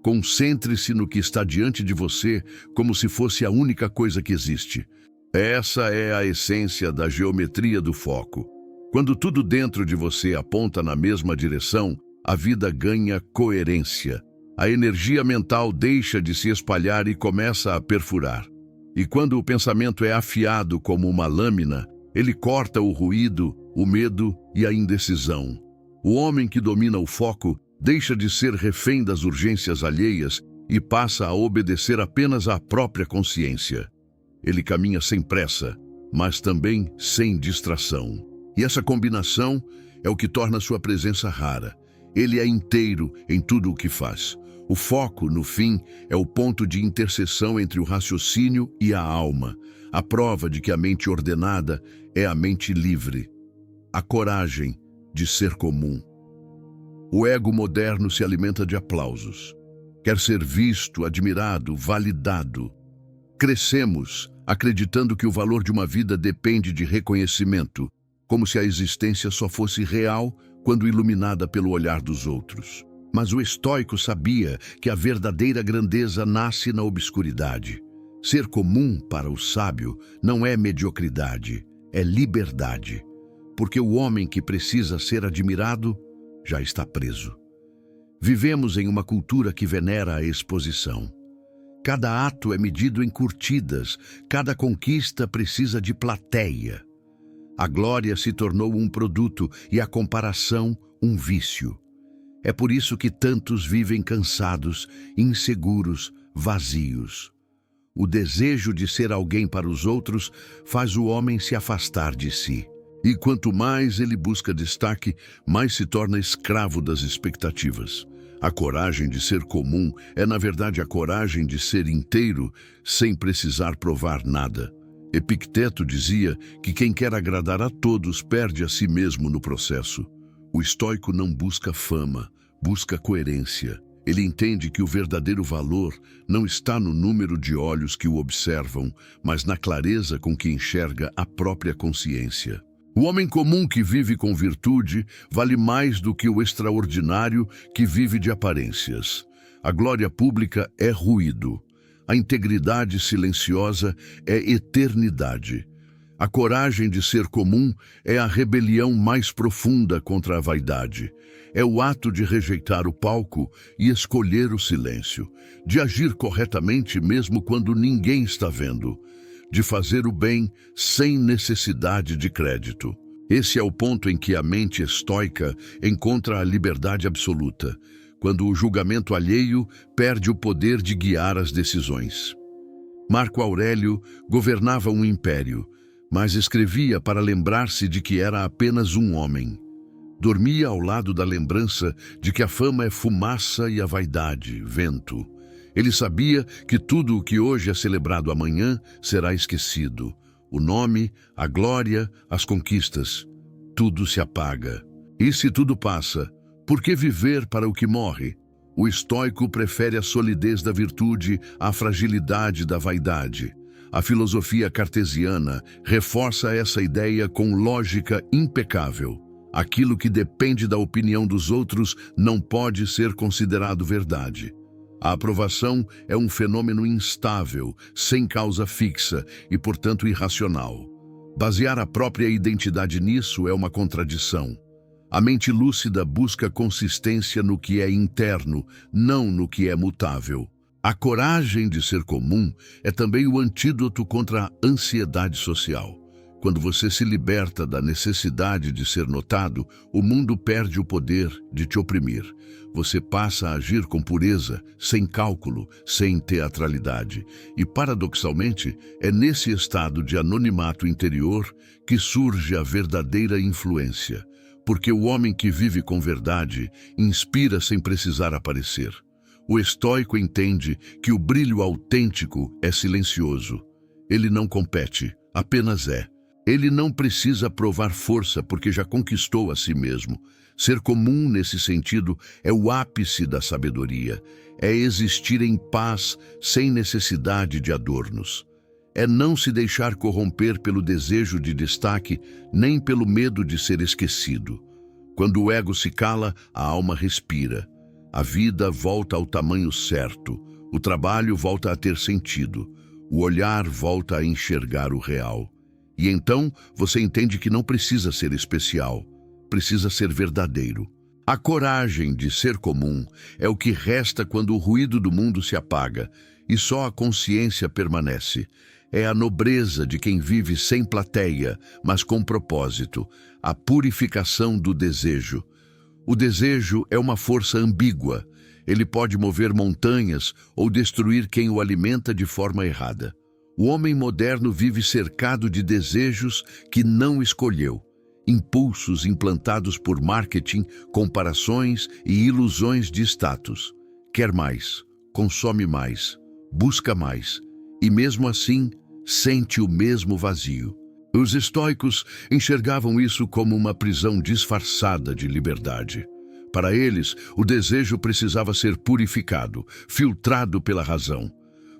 concentre-se no que está diante de você como se fosse a única coisa que existe. Essa é a essência da geometria do foco. Quando tudo dentro de você aponta na mesma direção, a vida ganha coerência. A energia mental deixa de se espalhar e começa a perfurar. E quando o pensamento é afiado como uma lâmina, ele corta o ruído, o medo e a indecisão. O homem que domina o foco deixa de ser refém das urgências alheias e passa a obedecer apenas à própria consciência. Ele caminha sem pressa, mas também sem distração. E essa combinação é o que torna sua presença rara. Ele é inteiro em tudo o que faz. O foco, no fim, é o ponto de interseção entre o raciocínio e a alma, a prova de que a mente ordenada é a mente livre. A coragem de ser comum. O ego moderno se alimenta de aplausos. Quer ser visto, admirado, validado. Crescemos acreditando que o valor de uma vida depende de reconhecimento, como se a existência só fosse real quando iluminada pelo olhar dos outros. Mas o estoico sabia que a verdadeira grandeza nasce na obscuridade. Ser comum para o sábio não é mediocridade, é liberdade. Porque o homem que precisa ser admirado já está preso. Vivemos em uma cultura que venera a exposição. Cada ato é medido em curtidas, cada conquista precisa de plateia. A glória se tornou um produto e a comparação um vício. É por isso que tantos vivem cansados, inseguros, vazios. O desejo de ser alguém para os outros faz o homem se afastar de si. E quanto mais ele busca destaque, mais se torna escravo das expectativas. A coragem de ser comum é, na verdade, a coragem de ser inteiro sem precisar provar nada. Epicteto dizia que quem quer agradar a todos perde a si mesmo no processo. O estoico não busca fama, busca coerência. Ele entende que o verdadeiro valor não está no número de olhos que o observam, mas na clareza com que enxerga a própria consciência. O homem comum que vive com virtude vale mais do que o extraordinário que vive de aparências. A glória pública é ruído. A integridade silenciosa é eternidade. A coragem de ser comum é a rebelião mais profunda contra a vaidade. É o ato de rejeitar o palco e escolher o silêncio, de agir corretamente mesmo quando ninguém está vendo, de fazer o bem sem necessidade de crédito. Esse é o ponto em que a mente estoica encontra a liberdade absoluta, quando o julgamento alheio perde o poder de guiar as decisões. Marco Aurélio governava um império, mas escrevia para lembrar-se de que era apenas um homem. Dormia ao lado da lembrança de que a fama é fumaça e a vaidade, vento. Ele sabia que tudo o que hoje é celebrado amanhã será esquecido. O nome, a glória, as conquistas, tudo se apaga. E se tudo passa, por que viver para o que morre? O estoico prefere a solidez da virtude à fragilidade da vaidade. A filosofia cartesiana reforça essa ideia com lógica impecável. Aquilo que depende da opinião dos outros não pode ser considerado verdade. A aprovação é um fenômeno instável, sem causa fixa e, portanto, irracional. Basear a própria identidade nisso é uma contradição. A mente lúcida busca consistência no que é interno, não no que é mutável. A coragem de ser comum é também o antídoto contra a ansiedade social. Quando você se liberta da necessidade de ser notado, o mundo perde o poder de te oprimir. Você passa a agir com pureza, sem cálculo, sem teatralidade. E, paradoxalmente, é nesse estado de anonimato interior que surge a verdadeira influência. Porque o homem que vive com verdade inspira sem precisar aparecer. O estoico entende que o brilho autêntico é silencioso. Ele não compete, apenas é. Ele não precisa provar força porque já conquistou a si mesmo. Ser comum, nesse sentido, é o ápice da sabedoria. É existir em paz, sem necessidade de adornos. É não se deixar corromper pelo desejo de destaque, nem pelo medo de ser esquecido. Quando o ego se cala, a alma respira. A vida volta ao tamanho certo. O trabalho volta a ter sentido. O olhar volta a enxergar o real. E então você entende que não precisa ser especial, precisa ser verdadeiro. A coragem de ser comum é o que resta quando o ruído do mundo se apaga e só a consciência permanece. É a nobreza de quem vive sem plateia, mas com propósito, a purificação do desejo. O desejo é uma força ambígua. Ele pode mover montanhas ou destruir quem o alimenta de forma errada. O homem moderno vive cercado de desejos que não escolheu, impulsos implantados por marketing, comparações e ilusões de status. Quer mais, consome mais, busca mais, e mesmo assim sente o mesmo vazio. Os estoicos enxergavam isso como uma prisão disfarçada de liberdade. Para eles, o desejo precisava ser purificado, filtrado pela razão.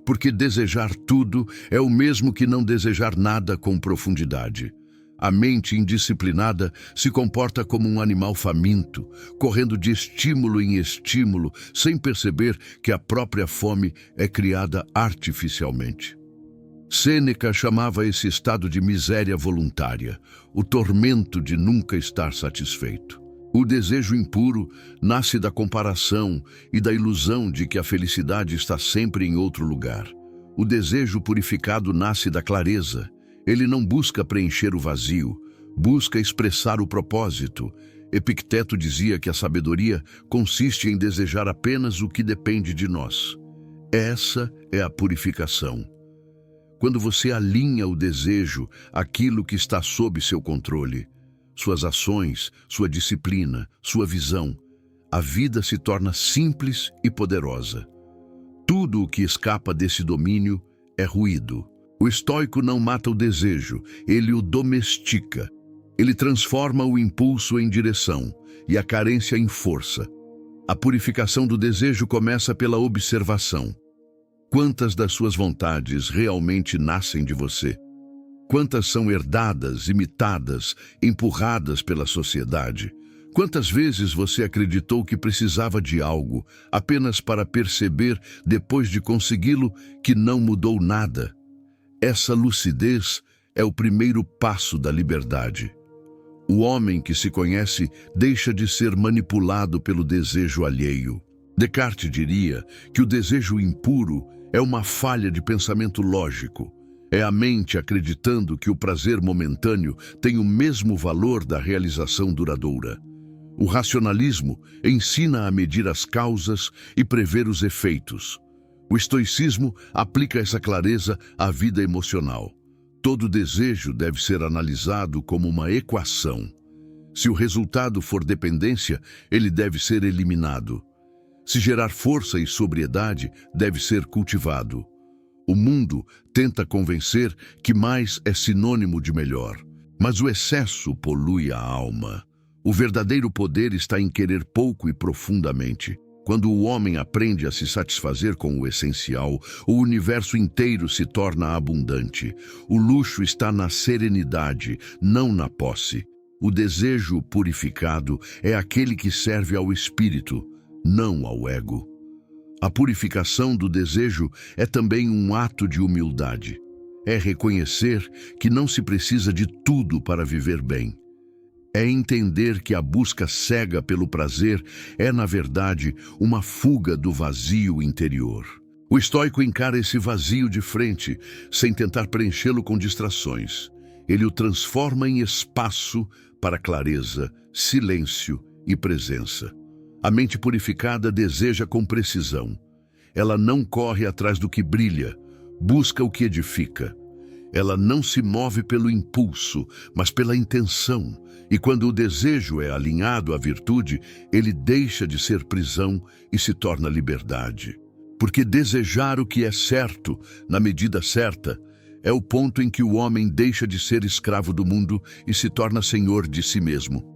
Porque desejar tudo é o mesmo que não desejar nada com profundidade. A mente indisciplinada se comporta como um animal faminto, correndo de estímulo em estímulo, sem perceber que a própria fome é criada artificialmente. Sêneca chamava esse estado de miséria voluntária, o tormento de nunca estar satisfeito. O desejo impuro nasce da comparação e da ilusão de que a felicidade está sempre em outro lugar. O desejo purificado nasce da clareza. Ele não busca preencher o vazio, busca expressar o propósito. Epicteto dizia que a sabedoria consiste em desejar apenas o que depende de nós. Essa é a purificação. Quando você alinha o desejo àquilo que está sob seu controle, suas ações, sua disciplina, sua visão, a vida se torna simples e poderosa. Tudo o que escapa desse domínio é ruído. O estoico não mata o desejo, ele o domestica. Ele transforma o impulso em direção e a carência em força. A purificação do desejo começa pela observação. Quantas das suas vontades realmente nascem de você? Quantas são herdadas, imitadas, empurradas pela sociedade? Quantas vezes você acreditou que precisava de algo apenas para perceber, depois de consegui-lo, que não mudou nada? Essa lucidez é o primeiro passo da liberdade. O homem que se conhece deixa de ser manipulado pelo desejo alheio. Descartes diria que o desejo impuro é uma falha de pensamento lógico. É a mente acreditando que o prazer momentâneo tem o mesmo valor da realização duradoura. O racionalismo ensina a medir as causas e prever os efeitos. O estoicismo aplica essa clareza à vida emocional. Todo desejo deve ser analisado como uma equação. Se o resultado for dependência, ele deve ser eliminado. Se gerar força e sobriedade, deve ser cultivado. O mundo tenta convencer que mais é sinônimo de melhor, mas o excesso polui a alma. O verdadeiro poder está em querer pouco e profundamente. Quando o homem aprende a se satisfazer com o essencial, o universo inteiro se torna abundante. O luxo está na serenidade, não na posse. O desejo purificado é aquele que serve ao espírito, não ao ego. A purificação do desejo é também um ato de humildade. É reconhecer que não se precisa de tudo para viver bem. É entender que a busca cega pelo prazer é, na verdade, uma fuga do vazio interior. O estoico encara esse vazio de frente, sem tentar preenchê-lo com distrações. Ele o transforma em espaço para clareza, silêncio e presença. A mente purificada deseja com precisão. Ela não corre atrás do que brilha, busca o que edifica. Ela não se move pelo impulso, mas pela intenção. E quando o desejo é alinhado à virtude, ele deixa de ser prisão e se torna liberdade. Porque desejar o que é certo, na medida certa, é o ponto em que o homem deixa de ser escravo do mundo e se torna senhor de si mesmo.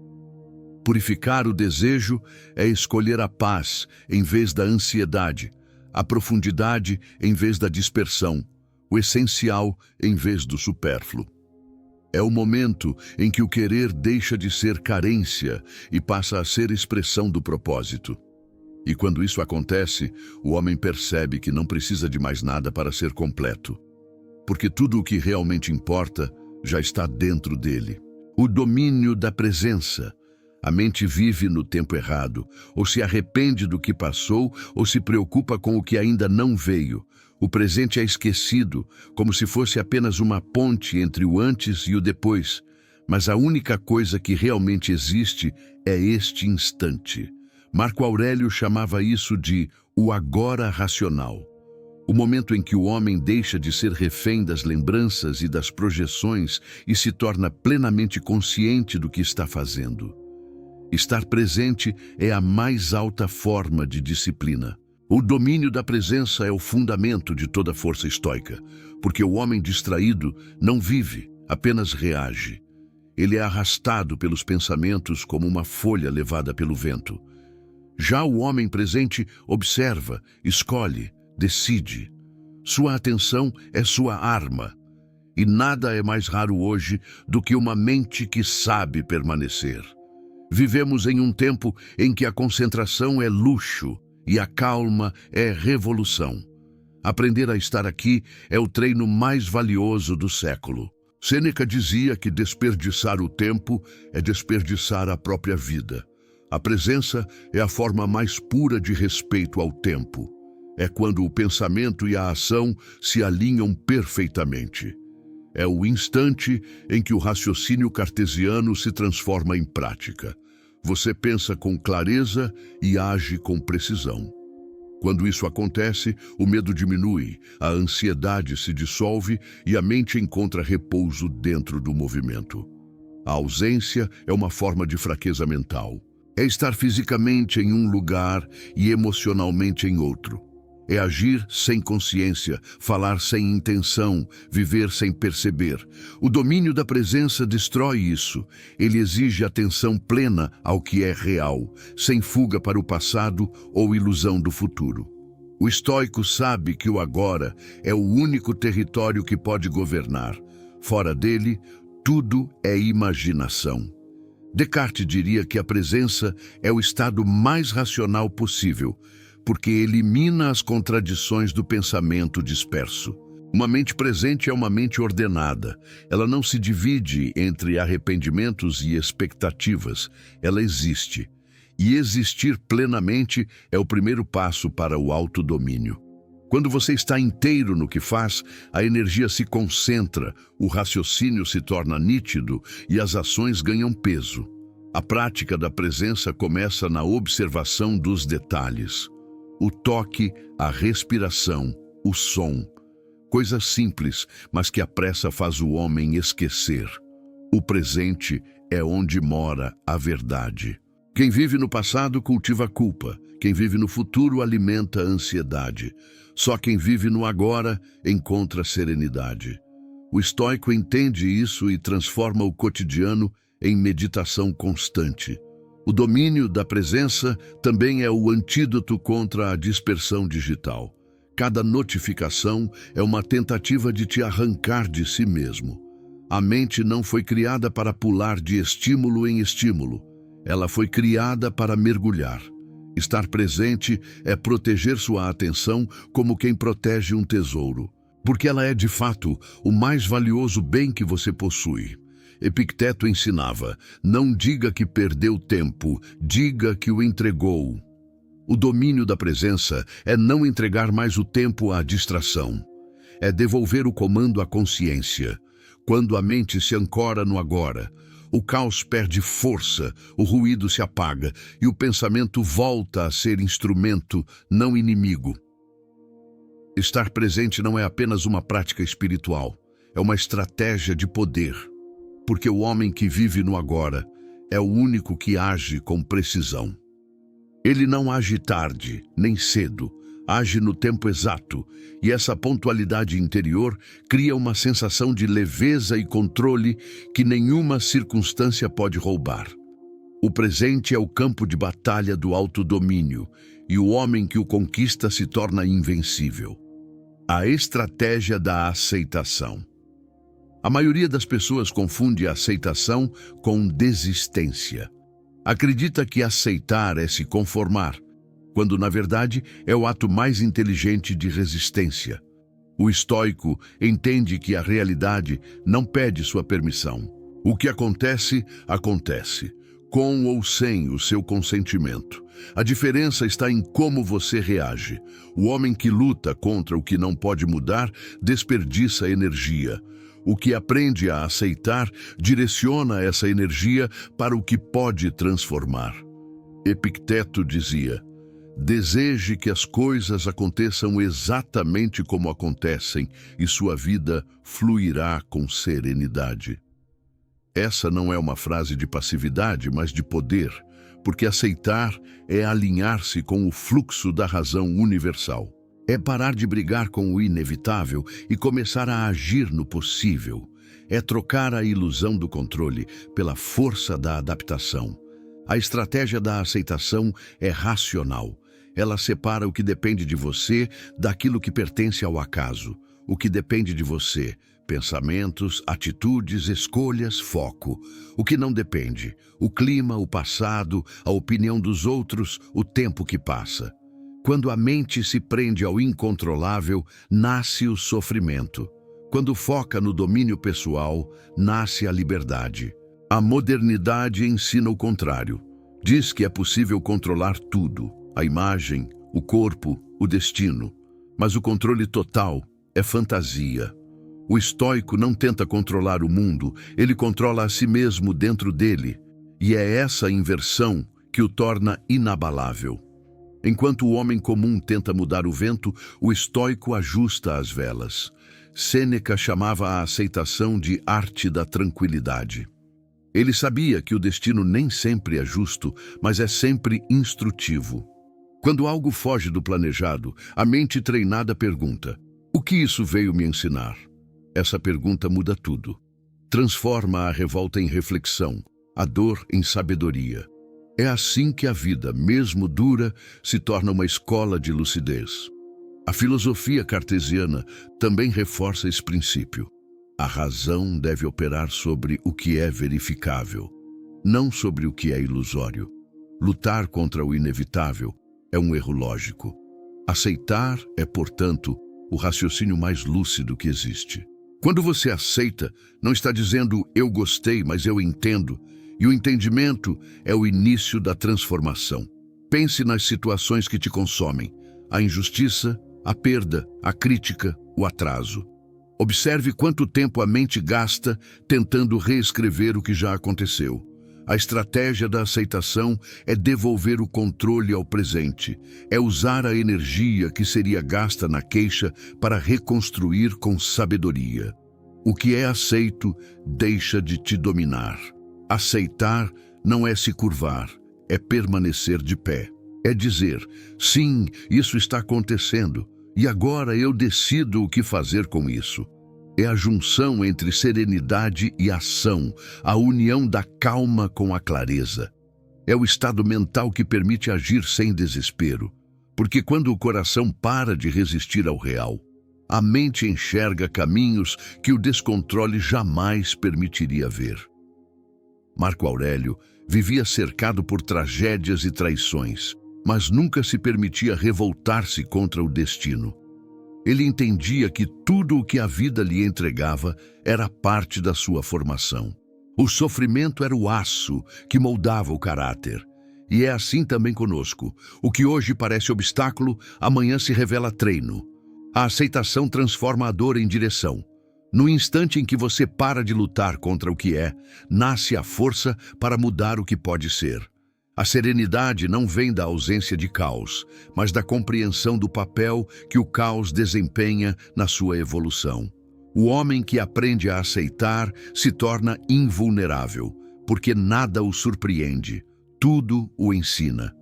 Purificar o desejo é escolher a paz em vez da ansiedade, a profundidade em vez da dispersão, o essencial em vez do supérfluo. É o momento em que o querer deixa de ser carência e passa a ser expressão do propósito. E quando isso acontece, o homem percebe que não precisa de mais nada para ser completo, porque tudo o que realmente importa já está dentro dele. O domínio da presença. A mente vive no tempo errado, ou se arrepende do que passou, ou se preocupa com o que ainda não veio. O presente é esquecido, como se fosse apenas uma ponte entre o antes e o depois. Mas a única coisa que realmente existe é este instante. Marco Aurélio chamava isso de o agora racional. O momento em que o homem deixa de ser refém das lembranças e das projeções e se torna plenamente consciente do que está fazendo. Estar presente é a mais alta forma de disciplina. O domínio da presença é o fundamento de toda força estoica, porque o homem distraído não vive, apenas reage. Ele é arrastado pelos pensamentos como uma folha levada pelo vento. Já o homem presente observa, escolhe, decide. Sua atenção é sua arma, e nada é mais raro hoje do que uma mente que sabe permanecer. Vivemos em um tempo em que a concentração é luxo e a calma é revolução. Aprender a estar aqui é o treino mais valioso do século. Sêneca dizia que desperdiçar o tempo é desperdiçar a própria vida. A presença é a forma mais pura de respeito ao tempo. É quando o pensamento e a ação se alinham perfeitamente. É o instante em que o raciocínio cartesiano se transforma em prática. Você pensa com clareza e age com precisão. Quando isso acontece, o medo diminui, a ansiedade se dissolve e a mente encontra repouso dentro do movimento. A ausência é uma forma de fraqueza mental. É estar fisicamente em um lugar e emocionalmente em outro. É agir sem consciência, falar sem intenção, viver sem perceber. O domínio da presença destrói isso. Ele exige atenção plena ao que é real, sem fuga para o passado ou ilusão do futuro. O estoico sabe que o agora é o único território que pode governar. Fora dele, tudo é imaginação. Descartes diria que a presença é o estado mais racional possível, porque elimina as contradições do pensamento disperso. Uma mente presente é uma mente ordenada. Ela não se divide entre arrependimentos e expectativas. Ela existe. E existir plenamente é o primeiro passo para o autodomínio. Quando você está inteiro no que faz, a energia se concentra, o raciocínio se torna nítido e as ações ganham peso. A prática da presença começa na observação dos detalhes. O toque, a respiração, o som. Coisas simples, mas que a pressa faz o homem esquecer. O presente é onde mora a verdade. Quem vive no passado cultiva a culpa. Quem vive no futuro alimenta a ansiedade. Só quem vive no agora encontra serenidade. O estoico entende isso e transforma o cotidiano em meditação constante. O domínio da presença também é o antídoto contra a dispersão digital. Cada notificação é uma tentativa de te arrancar de si mesmo. A mente não foi criada para pular de estímulo em estímulo. Ela foi criada para mergulhar. Estar presente é proteger sua atenção como quem protege um tesouro, porque ela é, de fato, o mais valioso bem que você possui. Epicteto ensinava: não diga que perdeu tempo, diga que o entregou. O domínio da presença é não entregar mais o tempo à distração. É devolver o comando à consciência. Quando a mente se ancora no agora, o caos perde força, o ruído se apaga e o pensamento volta a ser instrumento, não inimigo. Estar presente não é apenas uma prática espiritual, é uma estratégia de poder. Porque o homem que vive no agora é o único que age com precisão. Ele não age tarde, nem cedo, age no tempo exato, e essa pontualidade interior cria uma sensação de leveza e controle que nenhuma circunstância pode roubar. O presente é o campo de batalha do autodomínio, e o homem que o conquista se torna invencível. A estratégia da aceitação. A maioria das pessoas confunde a aceitação com desistência. Acredita que aceitar é se conformar, quando na verdade é o ato mais inteligente de resistência. O estoico entende que a realidade não pede sua permissão. O que acontece, acontece, com ou sem o seu consentimento. A diferença está em como você reage. O homem que luta contra o que não pode mudar desperdiça energia. O que aprende a aceitar direciona essa energia para o que pode transformar. Epicteto dizia: deseje que as coisas aconteçam exatamente como acontecem e sua vida fluirá com serenidade. Essa não é uma frase de passividade, mas de poder, porque aceitar é alinhar-se com o fluxo da razão universal. É parar de brigar com o inevitável e começar a agir no possível. É trocar a ilusão do controle pela força da adaptação. A estratégia da aceitação é racional. Ela separa o que depende de você daquilo que pertence ao acaso. O que depende de você: pensamentos, atitudes, escolhas, foco. O que não depende: o clima, o passado, a opinião dos outros, o tempo que passa. Quando a mente se prende ao incontrolável, nasce o sofrimento. Quando foca no domínio pessoal, nasce a liberdade. A modernidade ensina o contrário. Diz que é possível controlar tudo: a imagem, o corpo, o destino. Mas o controle total é fantasia. O estoico não tenta controlar o mundo, ele controla a si mesmo dentro dele. E é essa inversão que o torna inabalável. Enquanto o homem comum tenta mudar o vento, o estoico ajusta as velas. Sêneca chamava a aceitação de arte da tranquilidade. Ele sabia que o destino nem sempre é justo, mas é sempre instrutivo. Quando algo foge do planejado, a mente treinada pergunta: o que isso veio me ensinar? Essa pergunta muda tudo. Transforma a revolta em reflexão, a dor em sabedoria. É assim que a vida, mesmo dura, se torna uma escola de lucidez. A filosofia cartesiana também reforça esse princípio. A razão deve operar sobre o que é verificável, não sobre o que é ilusório. Lutar contra o inevitável é um erro lógico. Aceitar é, portanto, o raciocínio mais lúcido que existe. Quando você aceita, não está dizendo eu gostei, mas eu entendo. E o entendimento é o início da transformação. Pense nas situações que te consomem: a injustiça, a perda, a crítica, o atraso. Observe quanto tempo a mente gasta tentando reescrever o que já aconteceu. A estratégia da aceitação é devolver o controle ao presente. É usar a energia que seria gasta na queixa para reconstruir com sabedoria. O que é aceito deixa de te dominar. Aceitar não é se curvar, é permanecer de pé. É dizer: sim, isso está acontecendo, e agora eu decido o que fazer com isso. É a junção entre serenidade e ação, a união da calma com a clareza. É o estado mental que permite agir sem desespero, porque quando o coração para de resistir ao real, a mente enxerga caminhos que o descontrole jamais permitiria ver. Marco Aurélio vivia cercado por tragédias e traições, mas nunca se permitia revoltar-se contra o destino. Ele entendia que tudo o que a vida lhe entregava era parte da sua formação. O sofrimento era o aço que moldava o caráter. E é assim também conosco. O que hoje parece obstáculo, amanhã se revela treino. A aceitação transforma a dor em direção. No instante em que você para de lutar contra o que é, nasce a força para mudar o que pode ser. A serenidade não vem da ausência de caos, mas da compreensão do papel que o caos desempenha na sua evolução. O homem que aprende a aceitar se torna invulnerável, porque nada o surpreende, tudo o ensina.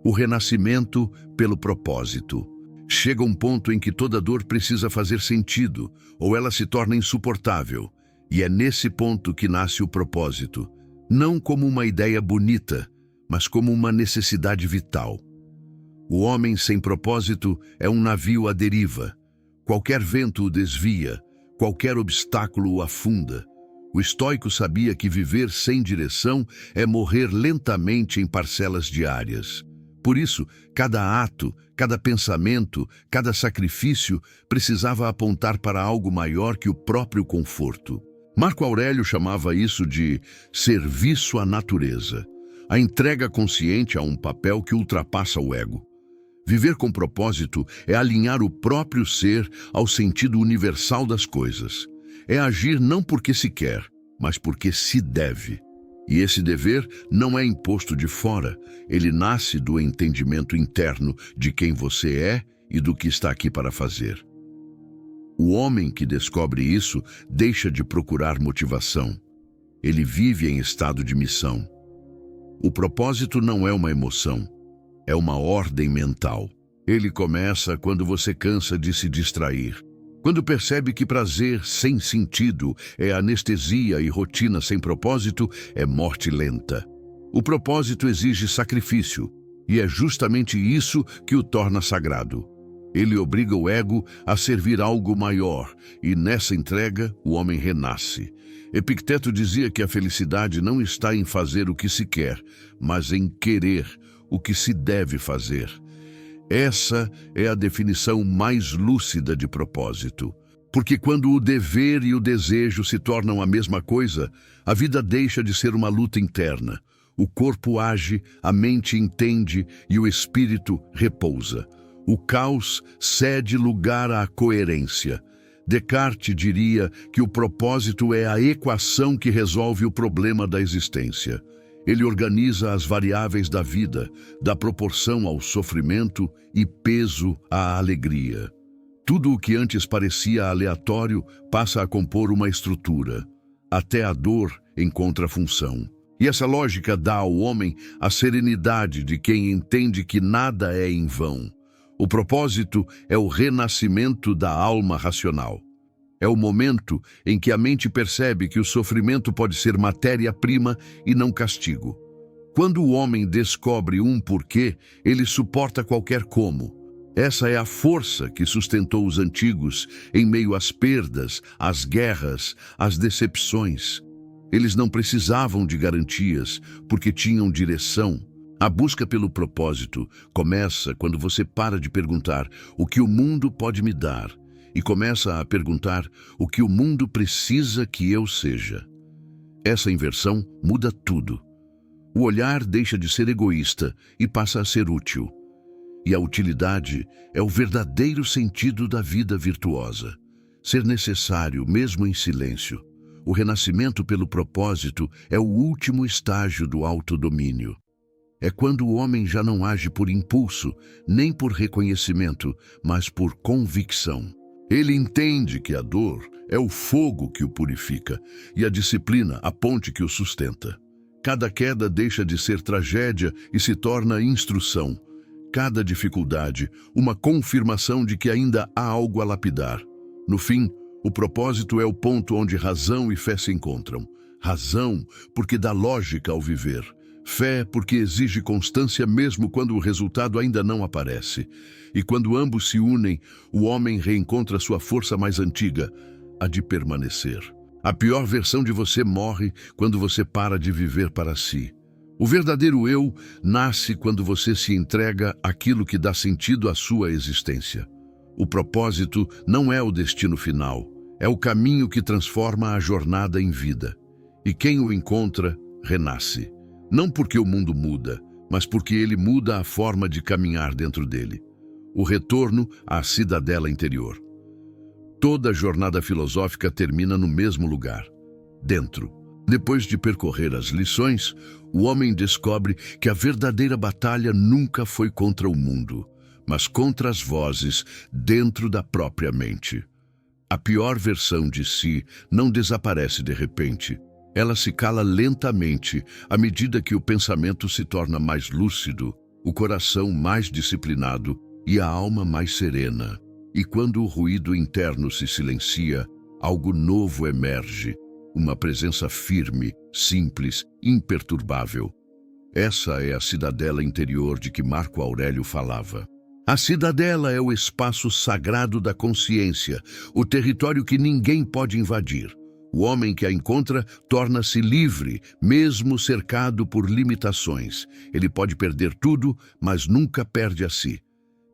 O renascimento pelo propósito. Chega um ponto em que toda dor precisa fazer sentido, ou ela se torna insuportável. E é nesse ponto que nasce o propósito. não como uma ideia bonita, mas como uma necessidade vital. O homem sem propósito é um navio à deriva. Qualquer vento o desvia, qualquer obstáculo o afunda. O estoico sabia que viver sem direção é morrer lentamente em parcelas diárias. Por isso, cada ato, cada pensamento, cada sacrifício precisava apontar para algo maior que o próprio conforto. Marco Aurélio chamava isso de serviço à natureza, a entrega consciente a um papel que ultrapassa o ego. Viver com propósito é alinhar o próprio ser ao sentido universal das coisas. É agir não porque se quer, mas porque se deve. E esse dever não é imposto de fora, ele nasce do entendimento interno de quem você é e do que está aqui para fazer. O homem que descobre isso deixa de procurar motivação. Ele vive em estado de missão. O propósito não é uma emoção, é uma ordem mental. Ele começa quando você cansa de se distrair. Quando percebe que prazer sem sentido é anestesia e rotina sem propósito é morte lenta. O propósito exige sacrifício, e é justamente isso que o torna sagrado. Ele obriga o ego a servir algo maior, e nessa entrega o homem renasce. Epicteto dizia que a felicidade não está em fazer o que se quer, mas em querer o que se deve fazer. Essa é a definição mais lúcida de propósito. Porque quando o dever e o desejo se tornam a mesma coisa, a vida deixa de ser uma luta interna. O corpo age, a mente entende e o espírito repousa. O caos cede lugar à coerência. Descartes diria que o propósito é a equação que resolve o problema da existência. Ele organiza as variáveis da vida, dá proporção ao sofrimento e peso à alegria. Tudo o que antes parecia aleatório passa a compor uma estrutura. Até a dor encontra função. E essa lógica dá ao homem a serenidade de quem entende que nada é em vão. O propósito é o renascimento da alma racional. É o momento em que a mente percebe que o sofrimento pode ser matéria-prima e não castigo. Quando o homem descobre um porquê, ele suporta qualquer como. Essa é a força que sustentou os antigos em meio às perdas, às guerras, às decepções. Eles não precisavam de garantias, porque tinham direção. A busca pelo propósito começa quando você para de perguntar o que o mundo pode me dar e começa a perguntar o que o mundo precisa que eu seja. Essa inversão muda tudo. O olhar deixa de ser egoísta e passa a ser útil. E a utilidade é o verdadeiro sentido da vida virtuosa. Ser necessário, mesmo em silêncio. O renascimento pelo propósito é o último estágio do autodomínio. É quando o homem já não age por impulso, nem por reconhecimento, mas por convicção. Ele entende que a dor é o fogo que o purifica e a disciplina a ponte que o sustenta. Cada queda deixa de ser tragédia e se torna instrução. Cada dificuldade, uma confirmação de que ainda há algo a lapidar. No fim, o propósito é o ponto onde razão e fé se encontram. Razão, porque dá lógica ao viver. Fé, porque exige constância mesmo quando o resultado ainda não aparece. E quando ambos se unem, o homem reencontra sua força mais antiga, a de permanecer. A pior versão de você morre quando você para de viver para si. O verdadeiro eu nasce quando você se entrega àquilo que dá sentido à sua existência. O propósito não é o destino final, é o caminho que transforma a jornada em vida. E quem o encontra, renasce. Não porque o mundo muda, mas porque ele muda a forma de caminhar dentro dele. O retorno à cidadela interior. Toda jornada filosófica termina no mesmo lugar, dentro. Depois de percorrer as lições, o homem descobre que a verdadeira batalha nunca foi contra o mundo, mas contra as vozes dentro da própria mente. A pior versão de si não desaparece de repente. Ela se cala lentamente à medida que o pensamento se torna mais lúcido, o coração mais disciplinado e a alma mais serena. E quando o ruído interno se silencia, algo novo emerge. uma presença firme, simples, imperturbável. Essa é a cidadela interior de que Marco Aurélio falava. A cidadela é o espaço sagrado da consciência, o território que ninguém pode invadir. O homem que a encontra torna-se livre, mesmo cercado por limitações. Ele pode perder tudo, mas nunca perde a si.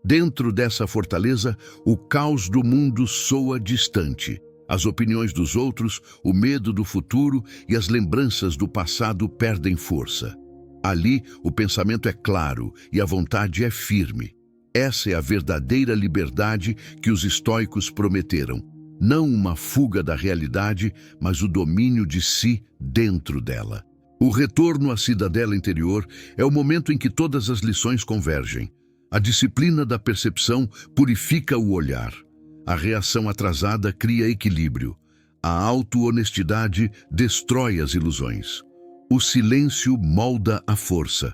Dentro dessa fortaleza, o caos do mundo soa distante. As opiniões dos outros, o medo do futuro e as lembranças do passado perdem força. Ali, o pensamento é claro e a vontade é firme. Essa é a verdadeira liberdade que os estoicos prometeram. Não uma fuga da realidade, mas o domínio de si dentro dela. O retorno à cidadela interior é o momento em que todas as lições convergem. A disciplina da percepção purifica o olhar. A reação atrasada cria equilíbrio. A auto-honestidade destrói as ilusões. O silêncio molda a força.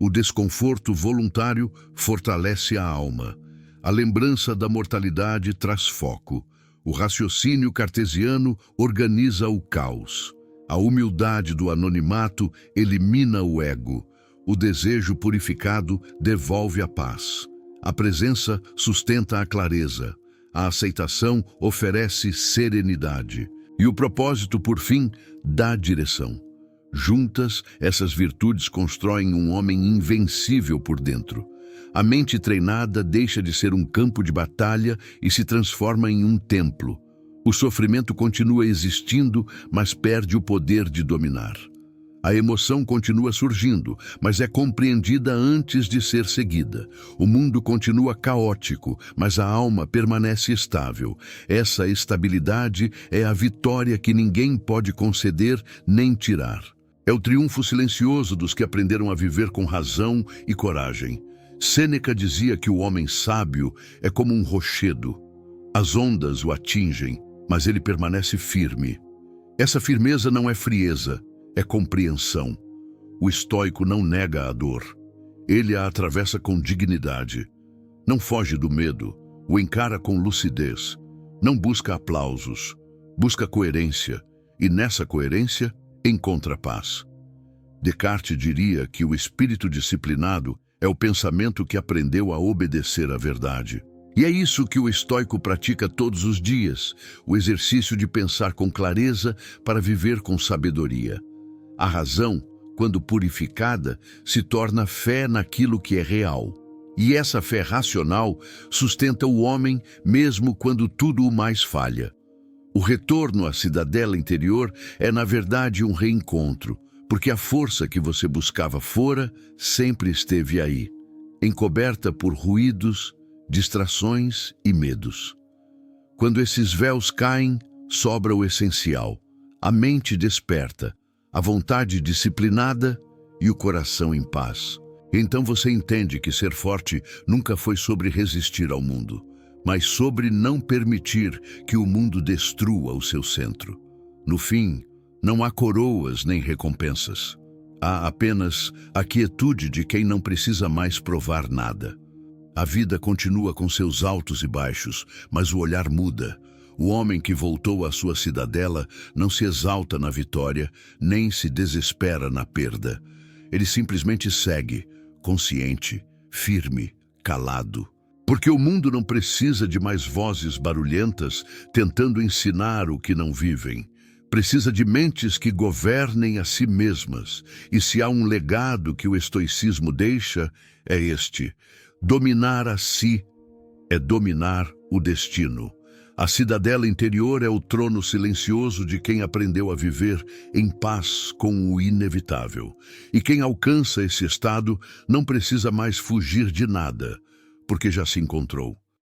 O desconforto voluntário fortalece a alma. A lembrança da mortalidade traz foco. O raciocínio cartesiano organiza o caos. A humildade do anonimato elimina o ego. O desejo purificado devolve a paz. A presença sustenta a clareza. A aceitação oferece serenidade. E o propósito, por fim, dá direção. Juntas, essas virtudes constroem um homem invencível por dentro. A mente treinada deixa de ser um campo de batalha e se transforma em um templo. O sofrimento continua existindo, mas perde o poder de dominar. A emoção continua surgindo, mas é compreendida antes de ser seguida. O mundo continua caótico, mas a alma permanece estável. Essa estabilidade é a vitória que ninguém pode conceder nem tirar. É o triunfo silencioso dos que aprenderam a viver com razão e coragem. Sêneca dizia que o homem sábio é como um rochedo. As ondas o atingem, mas ele permanece firme. Essa firmeza não é frieza, é compreensão. O estoico não nega a dor. Ele a atravessa com dignidade. Não foge do medo, o encara com lucidez. Não busca aplausos, busca coerência. E nessa coerência, encontra paz. Descartes diria que o espírito disciplinado é o pensamento que aprendeu a obedecer à verdade. E é isso que o estoico pratica todos os dias, o exercício de pensar com clareza para viver com sabedoria. A razão, quando purificada, se torna fé naquilo que é real. E essa fé racional sustenta o homem mesmo quando tudo o mais falha. O retorno à cidadela interior é, na verdade, um reencontro, porque a força que você buscava fora sempre esteve aí, encoberta por ruídos, distrações e medos. Quando esses véus caem, sobra o essencial, a mente desperta, a vontade disciplinada e o coração em paz. Então você entende que ser forte nunca foi sobre resistir ao mundo, mas sobre não permitir que o mundo destrua o seu centro. No fim, não há coroas nem recompensas. Há apenas a quietude de quem não precisa mais provar nada. A vida continua com seus altos e baixos, mas o olhar muda. O homem que voltou à sua cidadela não se exalta na vitória, nem se desespera na perda. Ele simplesmente segue, consciente, firme, calado. Porque o mundo não precisa de mais vozes barulhentas tentando ensinar o que não vivem. Precisa de mentes que governem a si mesmas. E se há um legado que o estoicismo deixa, é este: dominar a si é dominar o destino. A cidadela interior é o trono silencioso de quem aprendeu a viver em paz com o inevitável. E quem alcança esse estado não precisa mais fugir de nada, porque já se encontrou.